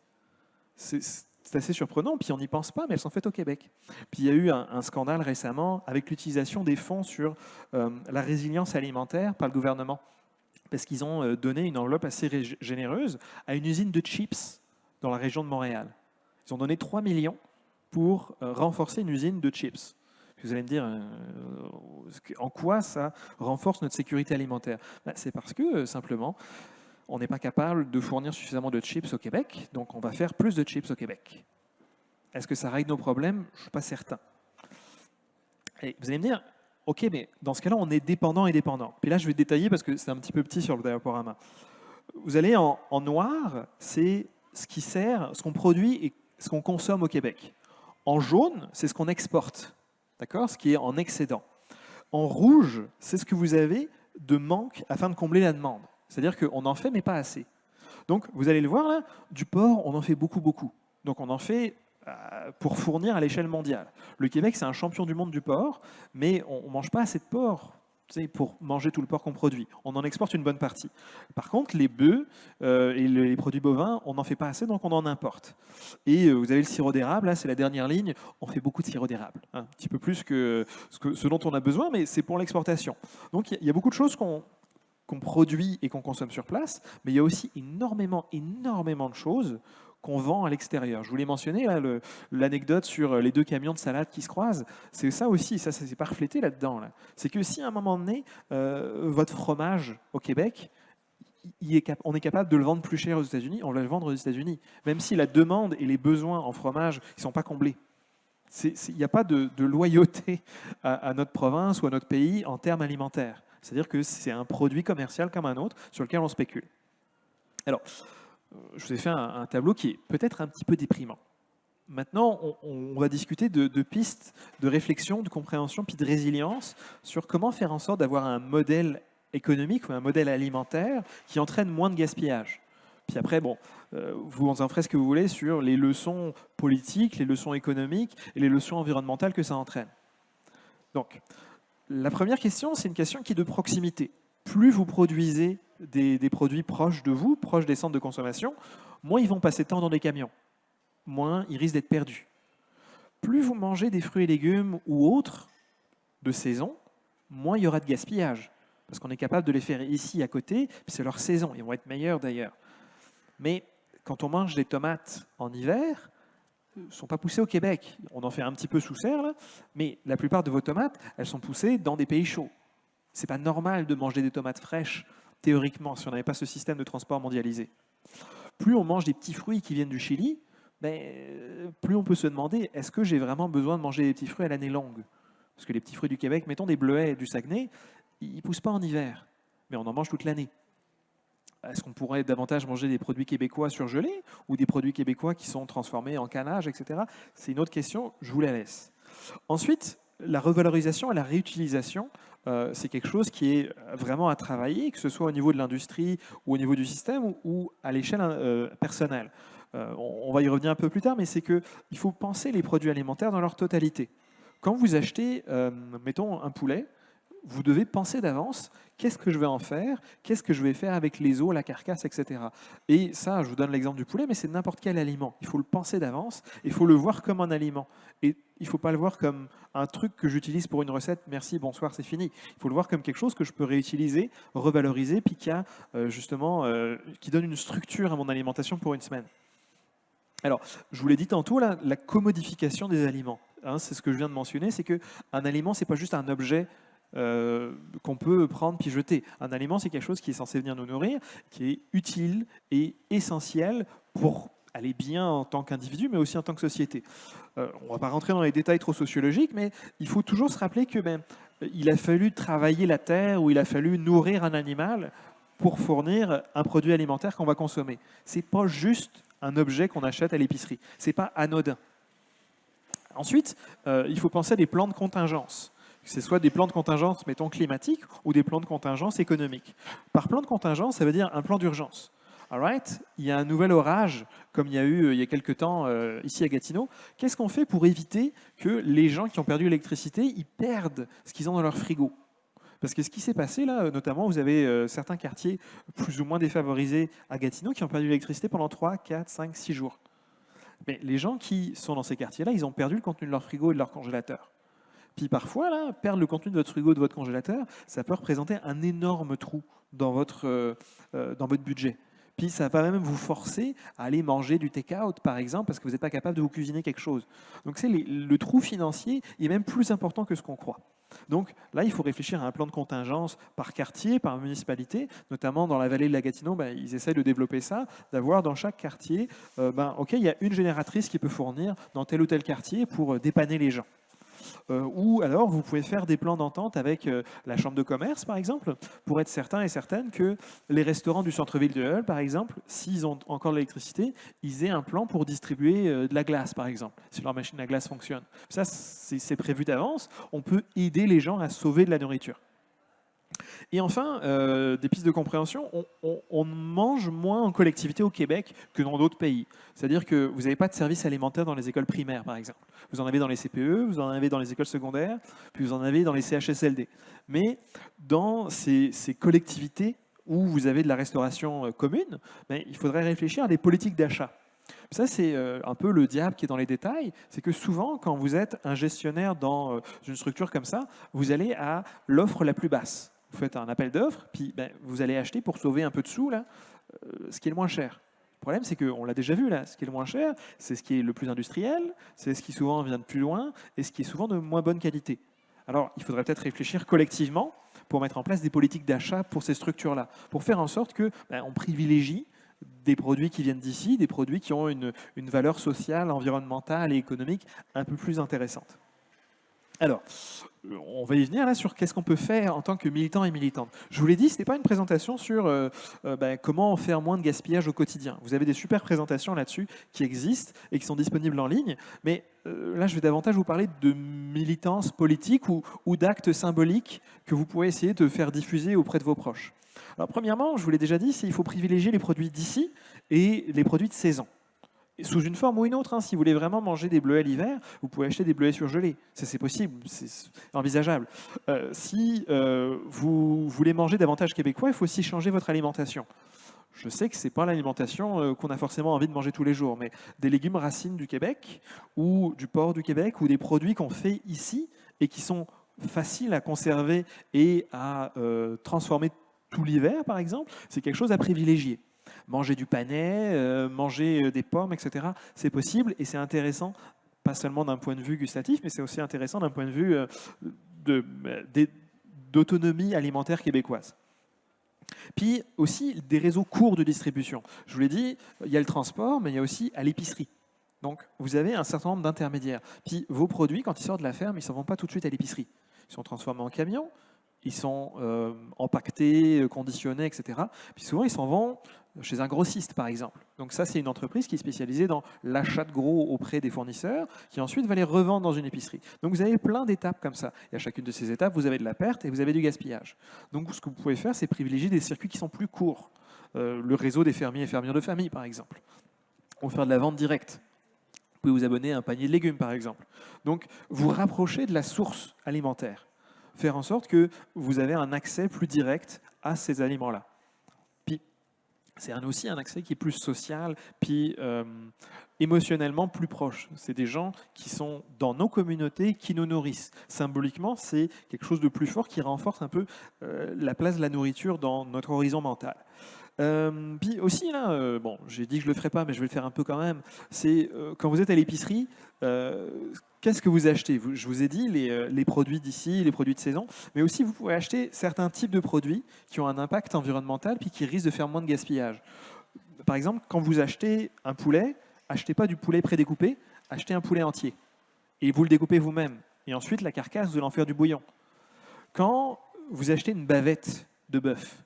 C'est assez surprenant, puis on n'y pense pas, mais elles sont faites au Québec. Puis il y a eu un scandale récemment avec l'utilisation des fonds sur la résilience alimentaire par le gouvernement, parce qu'ils ont donné une enveloppe assez généreuse à une usine de chips dans la région de Montréal. Ils ont donné 3 millions pour renforcer une usine de chips. Vous allez me dire, en quoi ça renforce notre sécurité alimentaire? C'est parce que, simplement, on n'est pas capable de fournir suffisamment de chips au Québec, donc on va faire plus de chips au Québec. Est-ce que ça règle nos problèmes? Je ne suis pas certain. Et vous allez me dire, ok, mais dans ce cas-là, on est dépendant et dépendant. Puis là, je vais détailler parce que c'est un petit peu petit sur le diaporama. Vous allez en noir, c'est ce qui sert, ce qu'on produit et ce qu'on consomme au Québec. En jaune, c'est ce qu'on exporte, d'accord, ce qui est en excédent. En rouge, c'est ce que vous avez de manque afin de combler la demande. C'est-à-dire qu'on en fait, mais pas assez. Donc, vous allez le voir là, du porc, on en fait beaucoup, beaucoup. Donc, on en fait pour fournir à l'échelle mondiale. Le Québec, c'est un champion du monde du porc, mais on ne mange pas assez de porc pour manger tout le porc qu'on produit. On en exporte une bonne partie. Par contre, les bœufs et les produits bovins, on n'en fait pas assez, donc on en importe. Et vous avez le sirop d'érable, là, c'est la dernière ligne. On fait beaucoup de sirop d'érable, un petit peu plus que ce dont on a besoin, mais c'est pour l'exportation. Donc, il y a beaucoup de choses qu'on produit et qu'on consomme sur place, mais il y a aussi énormément de choses qu'on vend à l'extérieur. Je vous l'ai mentionné, l'anecdote sur les 2 camions de salade qui se croisent, c'est ça aussi, ça c'est pas reflété là-dedans. Là. C'est que si à un moment donné, votre fromage au Québec, on est capable de le vendre plus cher aux États-Unis, on va le vendre aux États-Unis, même si la demande et les besoins en fromage ne sont pas comblés. Il n'y a pas de loyauté à notre province ou à notre pays en termes alimentaires. C'est-à-dire que c'est un produit commercial comme un autre sur lequel on spécule. Alors, je vous ai fait un tableau qui est peut-être un petit peu déprimant. Maintenant, on va discuter de pistes de réflexion, de compréhension, puis de résilience sur comment faire en sorte d'avoir un modèle économique ou un modèle alimentaire qui entraîne moins de gaspillage. Puis après, vous en ferez ce que vous voulez sur les leçons politiques, les leçons économiques et les leçons environnementales que ça entraîne. Donc, la première question, c'est une question qui est de proximité. Plus vous produisez des produits proches de vous, proches des centres de consommation, moins ils vont passer de temps dans des camions, moins ils risquent d'être perdus. Plus vous mangez des fruits et légumes ou autres de saison, moins il y aura de gaspillage, parce qu'on est capable de les faire ici à côté, puis c'est leur saison, ils vont être meilleurs d'ailleurs. Mais quand on mange des tomates en hiver, ne sont pas poussées au Québec. On en fait un petit peu sous serre, là, mais la plupart de vos tomates, elles sont poussées dans des pays chauds. Ce n'est pas normal de manger des tomates fraîches, théoriquement, si on n'avait pas ce système de transport mondialisé. Plus on mange des petits fruits qui viennent du Chili, plus on peut se demander, est-ce que j'ai vraiment besoin de manger des petits fruits à l'année longue? Parce que les petits fruits du Québec, mettons des bleuets du Saguenay, ils ne poussent pas en hiver, mais on en mange toute l'année. Est-ce qu'on pourrait davantage manger des produits québécois surgelés ou des produits québécois qui sont transformés en canage, etc. C'est une autre question, je vous la laisse. Ensuite, la revalorisation et la réutilisation c'est quelque chose qui est vraiment à travailler, que ce soit au niveau de l'industrie ou au niveau du système ou à l'échelle personnelle. On va y revenir un peu plus tard, mais c'est qu'il faut penser les produits alimentaires dans leur totalité. Quand vous achetez, mettons, un poulet, vous devez penser d'avance, qu'est-ce que je vais en faire, qu'est-ce que je vais faire avec les os, la carcasse, etc. Et ça, je vous donne l'exemple du poulet, mais c'est n'importe quel aliment. Il faut le penser d'avance, il faut le voir comme un aliment. Et il ne faut pas le voir comme un truc que j'utilise pour une recette, merci, bonsoir, c'est fini. Il faut le voir comme quelque chose que je peux réutiliser, revaloriser, puis qui qui donne une structure à mon alimentation pour une semaine. Alors, je vous l'ai dit tantôt, la commodification des aliments. Hein, c'est ce que je viens de mentionner, c'est qu'un aliment, ce n'est pas juste un objet qu'on peut prendre puis jeter. Un aliment, c'est quelque chose qui est censé venir nous nourrir, qui est utile et essentiel pour aller bien en tant qu'individu, mais aussi en tant que société. On ne va pas rentrer dans les détails trop sociologiques, mais il faut toujours se rappeler que il a fallu travailler la terre ou il a fallu nourrir un animal pour fournir un produit alimentaire qu'on va consommer. Ce n'est pas juste un objet qu'on achète à l'épicerie. Ce n'est pas anodin. Ensuite, il faut penser à des plans de contingence. Que ce soit des plans de contingence, mettons, climatiques, ou des plans de contingence économiques. Par plan de contingence, ça veut dire un plan d'urgence. All right, il y a un nouvel orage, comme il y a eu il y a quelques temps ici à Gatineau. Qu'est-ce qu'on fait pour éviter que les gens qui ont perdu l'électricité, ils perdent ce qu'ils ont dans leur frigo? Parce que ce qui s'est passé là, notamment, vous avez certains quartiers plus ou moins défavorisés à Gatineau qui ont perdu l'électricité pendant 3, 4, 5, 6 jours. Mais les gens qui sont dans ces quartiers-là, ils ont perdu le contenu de leur frigo et de leur congélateur. Puis parfois, là, perdre le contenu de votre frigo, de votre congélateur, ça peut représenter un énorme trou dans votre budget. Puis ça va même vous forcer à aller manger du take-out, par exemple, parce que vous n'êtes pas capable de vous cuisiner quelque chose. Donc le trou financier est même plus important que ce qu'on croit. Donc là, il faut réfléchir à un plan de contingence par quartier, par municipalité, notamment dans la vallée de la Gatineau, ils essayent de développer ça, d'avoir dans chaque quartier, OK, il y a une génératrice qui peut fournir dans tel ou tel quartier pour dépanner les gens. Ou alors, vous pouvez faire des plans d'entente avec la chambre de commerce, par exemple, pour être certain et certaine que les restaurants du centre-ville de Hull, par exemple, s'ils ont encore de l'électricité, ils aient un plan pour distribuer de la glace, par exemple, si leur machine à glace fonctionne. Ça, c'est prévu d'avance. On peut aider les gens à sauver de la nourriture. Et enfin, des pistes de compréhension, on mange moins en collectivité au Québec que dans d'autres pays. C'est-à-dire que vous n'avez pas de services alimentaires dans les écoles primaires, par exemple. Vous en avez dans les CPE, vous en avez dans les écoles secondaires, puis vous en avez dans les CHSLD. Mais dans ces collectivités où vous avez de la restauration commune, il faudrait réfléchir à des politiques d'achat. Ça, c'est un peu le diable qui est dans les détails. C'est que souvent, quand vous êtes un gestionnaire dans une structure comme ça, vous allez à l'offre la plus basse. Vous faites un appel d'offres, puis vous allez acheter pour sauver un peu de sous, là, ce qui est le moins cher. Le problème, c'est qu'on l'a déjà vu, là, ce qui est le moins cher, c'est ce qui est le plus industriel, c'est ce qui souvent vient de plus loin, et ce qui est souvent de moins bonne qualité. Alors, il faudrait peut-être réfléchir collectivement pour mettre en place des politiques d'achat pour ces structures-là, pour faire en sorte qu'on privilégie des produits qui viennent d'ici, des produits qui ont une valeur sociale, environnementale et économique un peu plus intéressante. Alors, on va y venir là sur qu'est-ce qu'on peut faire en tant que militant et militante. Je vous l'ai dit, ce n'est pas une présentation sur comment faire moins de gaspillage au quotidien. Vous avez des super présentations là-dessus qui existent et qui sont disponibles en ligne, mais là je vais davantage vous parler de militance politique ou d'actes symboliques que vous pouvez essayer de faire diffuser auprès de vos proches. Alors premièrement, je vous l'ai déjà dit, il faut privilégier les produits d'ici et les produits de saison. Sous une forme ou une autre, si vous voulez vraiment manger des bleuets l'hiver, vous pouvez acheter des bleuets surgelés. C'est possible, c'est envisageable. Si vous voulez manger davantage québécois, il faut aussi changer votre alimentation. Je sais que ce n'est pas l'alimentation qu'on a forcément envie de manger tous les jours, mais des légumes racines du Québec ou du porc du Québec ou des produits qu'on fait ici et qui sont faciles à conserver et à transformer tout l'hiver, par exemple, c'est quelque chose à privilégier. Manger du panais, manger des pommes, etc. C'est possible et c'est intéressant, pas seulement d'un point de vue gustatif, mais c'est aussi intéressant d'un point de vue d'autonomie alimentaire québécoise. Puis aussi des réseaux courts de distribution. Je vous l'ai dit, il y a le transport, mais il y a aussi à l'épicerie. Donc vous avez un certain nombre d'intermédiaires. Puis vos produits, quand ils sortent de la ferme, ils ne s'en vont pas tout de suite à l'épicerie. Ils sont transformés en camion, ils sont empaquetés, conditionnés, etc. Puis souvent, ils s'en vont chez un grossiste, par exemple. Donc ça, c'est une entreprise qui est spécialisée dans l'achat de gros auprès des fournisseurs, qui ensuite va les revendre dans une épicerie. Donc vous avez plein d'étapes comme ça. Et à chacune de ces étapes, vous avez de la perte et vous avez du gaspillage. Donc ce que vous pouvez faire, c'est privilégier des circuits qui sont plus courts. Le réseau des fermiers et fermières de famille, par exemple. Ou faire de la vente directe. Vous pouvez vous abonner à un panier de légumes, par exemple. Donc vous rapprochez de la source alimentaire. Faire en sorte que vous avez un accès plus direct à ces aliments-là. C'est aussi un accès qui est plus social, puis émotionnellement plus proche. C'est des gens qui sont dans nos communautés, qui nous nourrissent. Symboliquement, c'est quelque chose de plus fort qui renforce un peu la place de la nourriture dans notre horizon mental. Puis aussi, là, bon, j'ai dit que je ne le ferais pas, mais je vais le faire un peu quand même, c'est quand vous êtes à l'épicerie, qu'est-ce que vous achetez? Je vous ai dit les produits d'ici, les produits de saison, mais aussi vous pouvez acheter certains types de produits qui ont un impact environnemental puis qui risquent de faire moins de gaspillage. Par exemple, quand vous achetez un poulet, achetez pas du poulet prédécoupé, achetez un poulet entier. Et vous le découpez vous-même. Et ensuite, la carcasse, vous allez en faire du bouillon. Quand vous achetez une bavette de bœuf,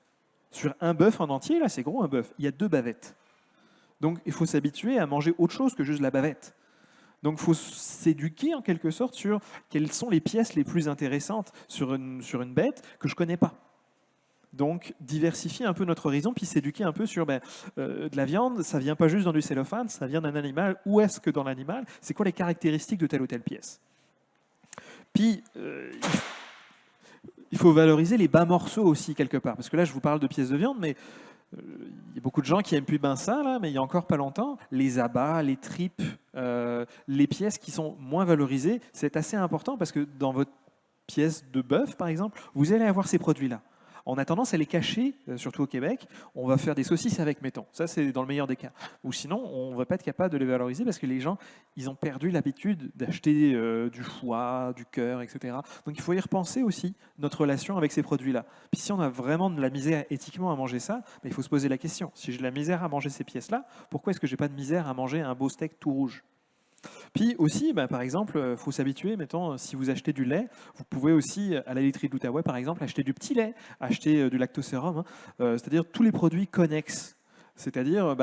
sur un bœuf en entier, là c'est gros un bœuf, il y a 2 bavettes. Donc il faut s'habituer à manger autre chose que juste la bavette. Donc il faut s'éduquer en quelque sorte sur quelles sont les pièces les plus intéressantes sur une bête que je ne connais pas. Donc diversifier un peu notre horizon, puis s'éduquer un peu sur de la viande, ça ne vient pas juste dans du cellophane, ça vient d'un animal. Où est-ce que dans l'animal, c'est quoi les caractéristiques de telle ou telle pièce? Puis il faut valoriser les bas morceaux aussi quelque part, parce que là je vous parle de pièces de viande, mais il y a beaucoup de gens qui aiment plus bien ça, là, mais il y a encore pas longtemps, les abats, les tripes, les pièces qui sont moins valorisées, c'est assez important parce que dans votre pièce de bœuf, par exemple, vous allez avoir ces produits-là. On a tendance à les cacher, surtout au Québec. On va faire des saucisses avec, mettons. Ça, c'est dans le meilleur des cas. Ou sinon, on ne va pas être capable de les valoriser parce que les gens, ils ont perdu l'habitude d'acheter du foie, du cœur, etc. Donc, il faut y repenser aussi notre relation avec ces produits-là. Puis, si on a vraiment de la misère éthiquement à manger ça, il faut se poser la question. Si j'ai de la misère à manger ces pièces-là, pourquoi est-ce que je n'ai pas de misère à manger un beau steak tout rouge? Puis aussi, par exemple, il faut s'habituer, mettons, si vous achetez du lait, vous pouvez aussi, à la laiterie de l'Outaouais, par exemple, acheter du petit lait, acheter du lactosérum, c'est-à-dire tous les produits connexes. C'est-à-dire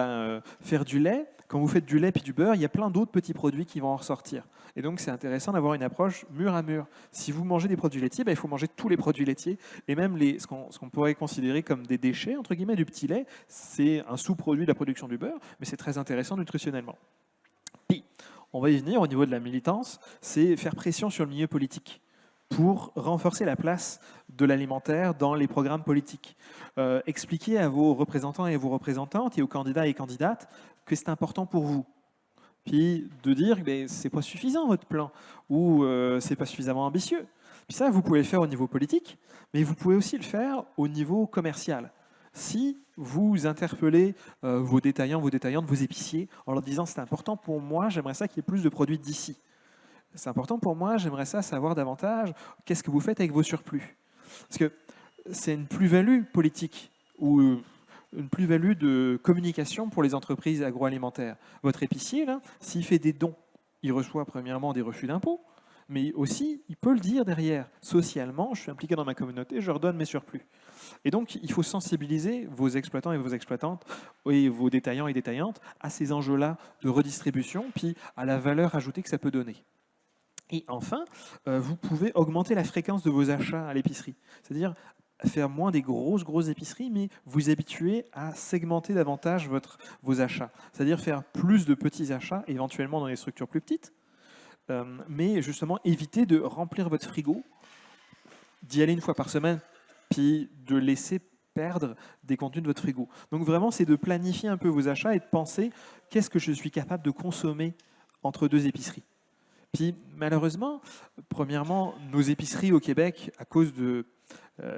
faire du lait, quand vous faites du lait puis du beurre, il y a plein d'autres petits produits qui vont en ressortir. Et donc c'est intéressant d'avoir une approche mur à mur. Si vous mangez des produits laitiers, il faut manger tous les produits laitiers, et même ce qu'on pourrait considérer comme des déchets, entre guillemets, du petit lait, c'est un sous-produit de la production du beurre, mais c'est très intéressant nutritionnellement. Puis, on va y venir au niveau de la militance, c'est faire pression sur le milieu politique pour renforcer la place de l'alimentaire dans les programmes politiques. Expliquer à vos représentants et vos représentantes et aux candidats et candidates que c'est important pour vous. Puis de dire que c'est pas suffisant votre plan ou c'est pas suffisamment ambitieux. Puis ça, vous pouvez le faire au niveau politique, mais vous pouvez aussi le faire au niveau commercial. Si vous interpellez vos détaillants, vos détaillantes, vos épiciers, en leur disant c'est important pour moi, j'aimerais ça qu'il y ait plus de produits d'ici. C'est important pour moi, j'aimerais ça savoir davantage qu'est-ce que vous faites avec vos surplus. Parce que c'est une plus-value politique ou une plus-value de communication pour les entreprises agroalimentaires. Votre épicier, là, s'il fait des dons, il reçoit premièrement des refus d'impôts, mais aussi, il peut le dire derrière. Socialement, je suis impliqué dans ma communauté, je redonne mes surplus. Et donc, il faut sensibiliser vos exploitants et vos exploitantes et vos détaillants et détaillantes à ces enjeux-là de redistribution, puis à la valeur ajoutée que ça peut donner. Et enfin, vous pouvez augmenter la fréquence de vos achats à l'épicerie. C'est-à-dire faire moins des grosses épiceries, mais vous habituer à segmenter davantage vos achats. C'est-à-dire faire plus de petits achats, éventuellement dans des structures plus petites, mais justement éviter de remplir votre frigo, d'y aller une fois par semaine, puis de laisser perdre des contenus de votre frigo. Donc vraiment, c'est de planifier un peu vos achats et de penser qu'est-ce que je suis capable de consommer entre 2 épiceries. Puis malheureusement, premièrement, nos épiceries au Québec, à cause de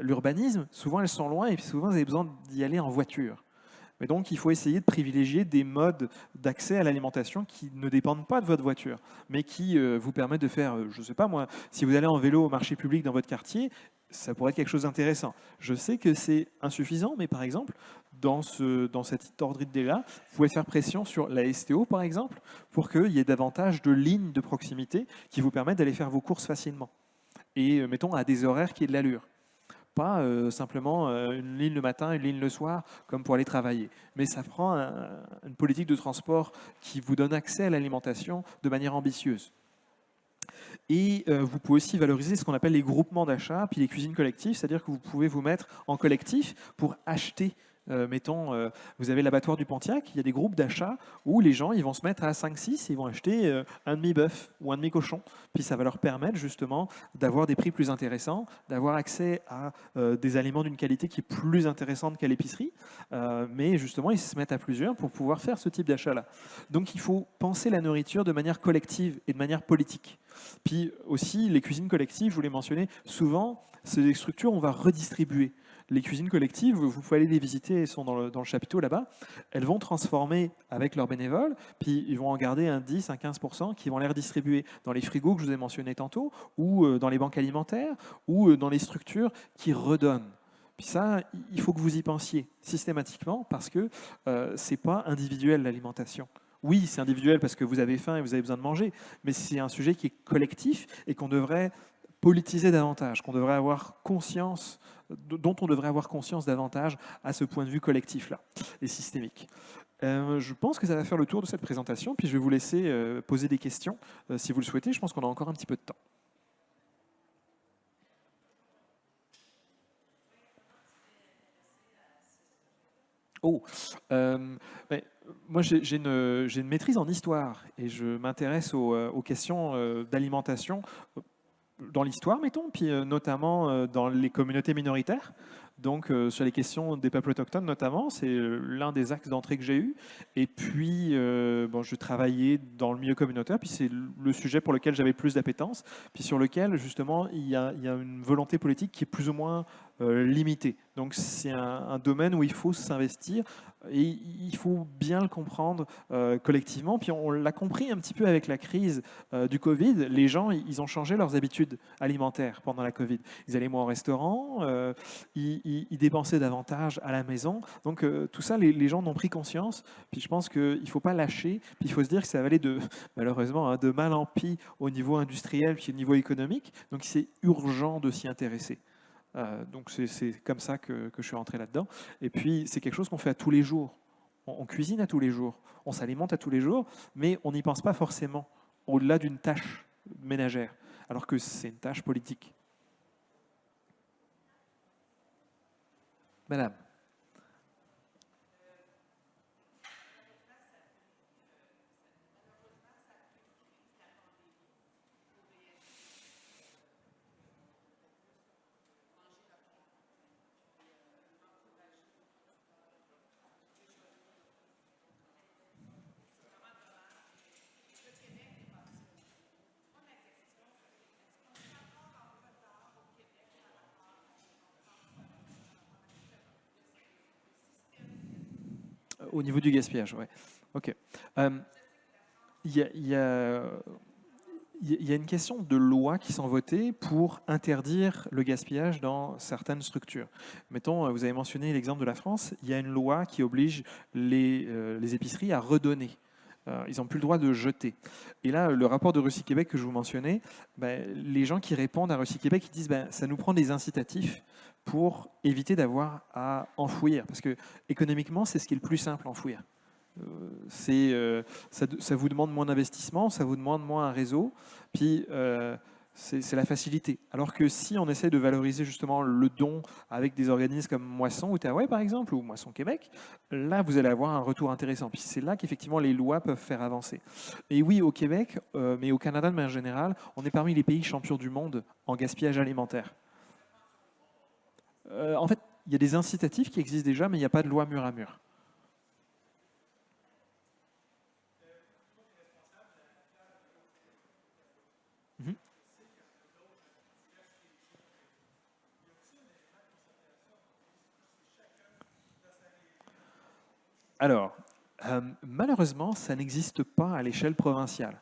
l'urbanisme, souvent elles sont loin et puis souvent vous avez besoin d'y aller en voiture. Mais donc, il faut essayer de privilégier des modes d'accès à l'alimentation qui ne dépendent pas de votre voiture, mais qui vous permettent de faire, je ne sais pas moi, si vous allez en vélo au marché public dans votre quartier, ça pourrait être quelque chose d'intéressant. Je sais que c'est insuffisant, mais par exemple, dans cet ordre d'idée-là, vous pouvez faire pression sur la STO, par exemple, pour qu'il y ait davantage de lignes de proximité qui vous permettent d'aller faire vos courses facilement. Et mettons à des horaires qui aient de l'allure. Pas simplement une ligne le matin, une ligne le soir, comme pour aller travailler. Mais ça prend une politique de transport qui vous donne accès à l'alimentation de manière ambitieuse. Et vous pouvez aussi valoriser ce qu'on appelle les groupements d'achat, puis les cuisines collectives, c'est-à-dire que vous pouvez vous mettre en collectif pour acheter. Mettons, vous avez l'abattoir du Pontiac, il y a des groupes d'achat où les gens ils vont se mettre à 5-6 et ils vont acheter un demi-bœuf ou un demi-cochon. Puis ça va leur permettre justement d'avoir des prix plus intéressants, d'avoir accès à des aliments d'une qualité qui est plus intéressante qu'à l'épicerie. Mais justement, ils se mettent à plusieurs pour pouvoir faire ce type d'achat-là. Donc il faut penser la nourriture de manière collective et de manière politique. Puis aussi, les cuisines collectives, je vous l'ai mentionné, souvent, c'est des structures où on va redistribuer. Les cuisines collectives, vous pouvez aller les visiter, elles sont dans le chapiteau là-bas, elles vont transformer avec leurs bénévoles, puis ils vont en garder un 10, un 15% qui vont les redistribuer dans les frigos que je vous ai mentionnés tantôt, ou dans les banques alimentaires, ou dans les structures qui redonnent. Puis ça, il faut que vous y pensiez systématiquement parce que ce n'est pas individuel l'alimentation. Oui, c'est individuel parce que vous avez faim et vous avez besoin de manger, mais c'est un sujet qui est collectif et qu'on devrait politiser davantage, qu'on devrait avoir conscience, dont on devrait avoir conscience davantage à ce point de vue collectif-là et systémique. Je pense que ça va faire le tour de cette présentation, puis je vais vous laisser poser des questions si vous le souhaitez. Je pense qu'on a encore un petit peu de temps. Oh, ben, moi j'ai une maîtrise en histoire et je m'intéresse aux questions d'alimentation dans l'histoire, mettons, puis notamment dans les communautés minoritaires. Donc sur les questions des peuples autochtones notamment, c'est l'un des axes d'entrée que j'ai eu. Et puis bon, je travaillais dans le milieu communautaire, puis c'est le sujet pour lequel j'avais plus d'appétence, puis sur lequel justement il y a une volonté politique qui est plus ou moins limitée. Donc c'est un domaine où il faut s'investir et il faut bien le comprendre collectivement. Puis on l'a compris un petit peu avec la crise du Covid. Les gens, ils ont changé leurs habitudes alimentaires pendant la Covid. Ils allaient moins au restaurant, ils dépensaient davantage à la maison. Donc tout ça, les gens en ont pris conscience. Puis je pense qu'il ne faut pas lâcher. Puis il faut se dire que ça va aller malheureusement, hein, de mal en pis au niveau industriel puis au niveau économique. Donc c'est urgent de s'y intéresser. Donc c'est comme ça que je suis rentré là-dedans. Et puis c'est quelque chose qu'on fait à tous les jours. On cuisine à tous les jours, on s'alimente à tous les jours, mais on n'y pense pas forcément au-delà d'une tâche ménagère, alors que c'est une tâche politique. Madame. Au niveau du gaspillage, ouais. Ok. Il y a, il y a- il y a une question de loi qui sont votées pour interdire le gaspillage dans certaines structures. Mettons, vous avez mentionné l'exemple de la France, il y a une loi qui oblige les épiceries à redonner. Ils n'ont plus le droit de jeter. Et là, le rapport de Russie-Québec que je vous mentionnais, ben, les gens qui répondent à Russie-Québec, ils disent ben, ça nous prend des incitatifs pour éviter d'avoir à enfouir. Parce que économiquement, c'est ce qui est le plus simple, enfouir. Ça vous demande moins d'investissement, ça vous demande moins un réseau, puis c'est la facilité. Alors que si on essaie de valoriser justement le don avec des organismes comme Moisson Outaouais par exemple, ou Moisson Québec, là vous allez avoir un retour intéressant. Puis c'est là qu'effectivement les lois peuvent faire avancer. Et oui, au Québec, mais au Canada de manière générale, on est parmi les pays champions du monde en gaspillage alimentaire. En fait, il y a des incitatifs qui existent déjà, mais il n'y a pas de loi mur à mur. Mhm. Alors, malheureusement, ça n'existe pas à l'échelle provinciale.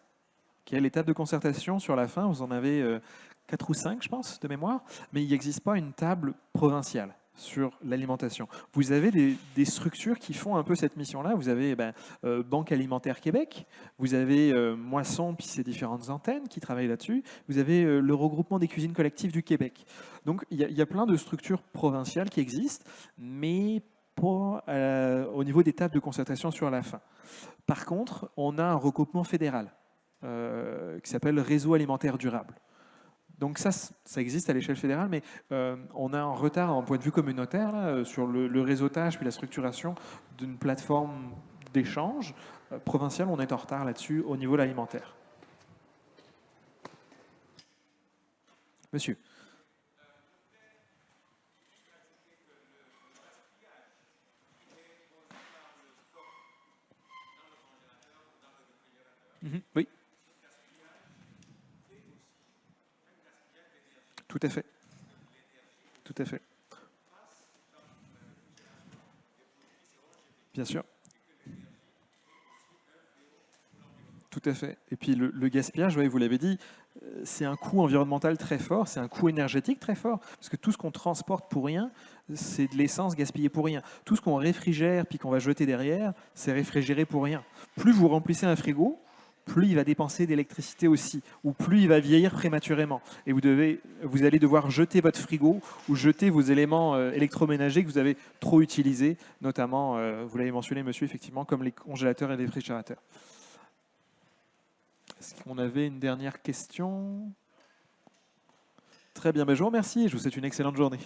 Okay, l'étape de concertation sur la fin, vous en avez 4 ou 5, je pense, de mémoire, mais il n'existe pas une table provinciale. sur l'alimentation. Vous avez des structures qui font un peu cette mission-là. Vous avez Banque Alimentaire Québec, vous avez Moisson, puis ses différentes antennes qui travaillent là-dessus. Vous avez le regroupement des cuisines collectives du Québec. Donc il y a plein de structures provinciales qui existent, mais pas au niveau des tables de concertation sur la faim. Par contre, on a un regroupement fédéral qui s'appelle Réseau alimentaire durable. Donc ça existe à l'échelle fédérale, mais on a un retard en point de vue communautaire là, sur le réseautage puis la structuration d'une plateforme d'échange provinciale. On est en retard là-dessus au niveau de l'alimentaire. Monsieur. Oui, tout à fait. Tout à fait. Bien sûr. Tout à fait. Et puis le gaspillage, vous l'avez dit, c'est un coût environnemental très fort, c'est un coût énergétique très fort, parce que tout ce qu'on transporte pour rien, c'est de l'essence gaspillée pour rien. Tout ce qu'on réfrigère puis qu'on va jeter derrière, c'est réfrigéré pour rien. Plus vous remplissez un frigo, plus il va dépenser d'électricité aussi, ou plus il va vieillir prématurément. Et vous allez devoir jeter votre frigo ou jeter vos éléments électroménagers que vous avez trop utilisés, notamment, vous l'avez mentionné, monsieur, effectivement, comme les congélateurs et les réfrigérateurs. Est-ce qu'on avait une dernière question? Très bien, je vous remercie et je vous souhaite une excellente journée.